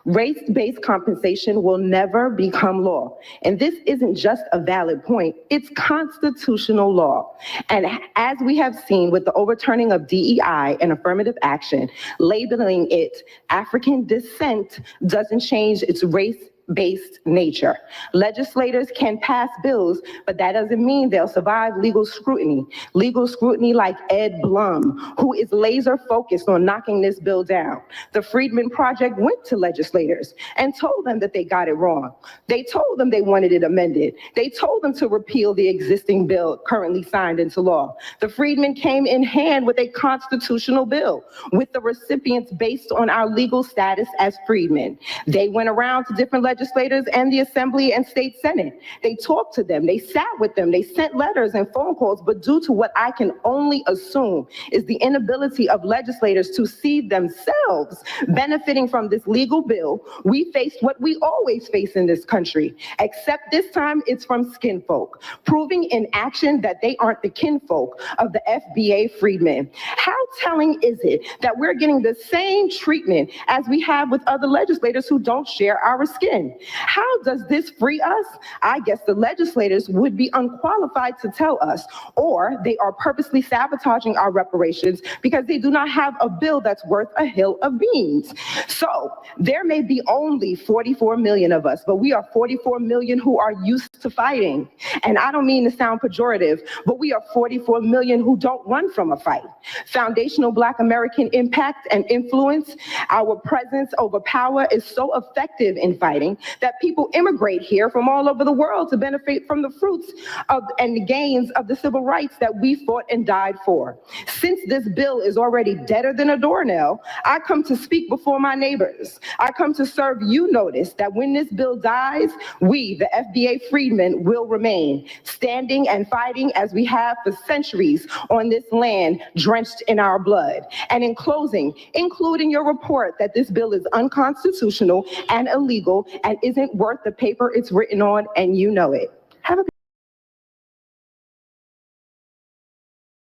Race-based compensation will never become law. And this isn't just a valid point, it's constitutional law. And as we have seen with the overturning of DEI and affirmative action, labeling it African descent doesn't change its race-based nature. Legislators can pass bills, but that doesn't mean they'll survive legal scrutiny. Legal scrutiny like Ed Blum, who is laser focused on knocking this bill down. The Freedmen Project went to legislators and told them that they got it wrong. They told them they wanted it amended. They told them to repeal the existing bill currently signed into law. The Freedmen came in hand with a constitutional bill with the recipients based on our legal status as freedmen. They went around to different legislators and the Assembly and State Senate. They talked to them, they sat with them, they sent letters and phone calls, but due to what I can only assume is the inability of legislators to see themselves benefiting from this legal bill, we faced what we always face in this country, except this time it's from skin folk, proving in action that they aren't the kinfolk of the FBA freedmen. How telling is it that we're getting the same treatment as we have with other legislators who don't share our skin? How does this free us? I guess the legislators would be unqualified to tell us, or they are purposely sabotaging our reparations because they do not have a bill that's worth a hill of beans. So there may be only 44 million of us, but we are 44 million who are used to fighting. And I don't mean to sound pejorative, but we are 44 million who don't run from a fight. Foundational Black American impact and influence, our presence over power is so effective in fighting that people immigrate here from all over the world to benefit from the fruits of and the gains of the civil rights that we fought and died for. Since this bill is already deader than a doornail, I come to speak before my neighbors. I come to serve you notice that when this bill dies, we, the FBA freedmen, will remain standing and fighting as we have for centuries on this land drenched in our blood. And in closing, including your report that this bill is unconstitutional and illegal and isn't worth the paper it's written on, and you know it. Have a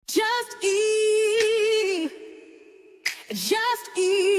Just eat.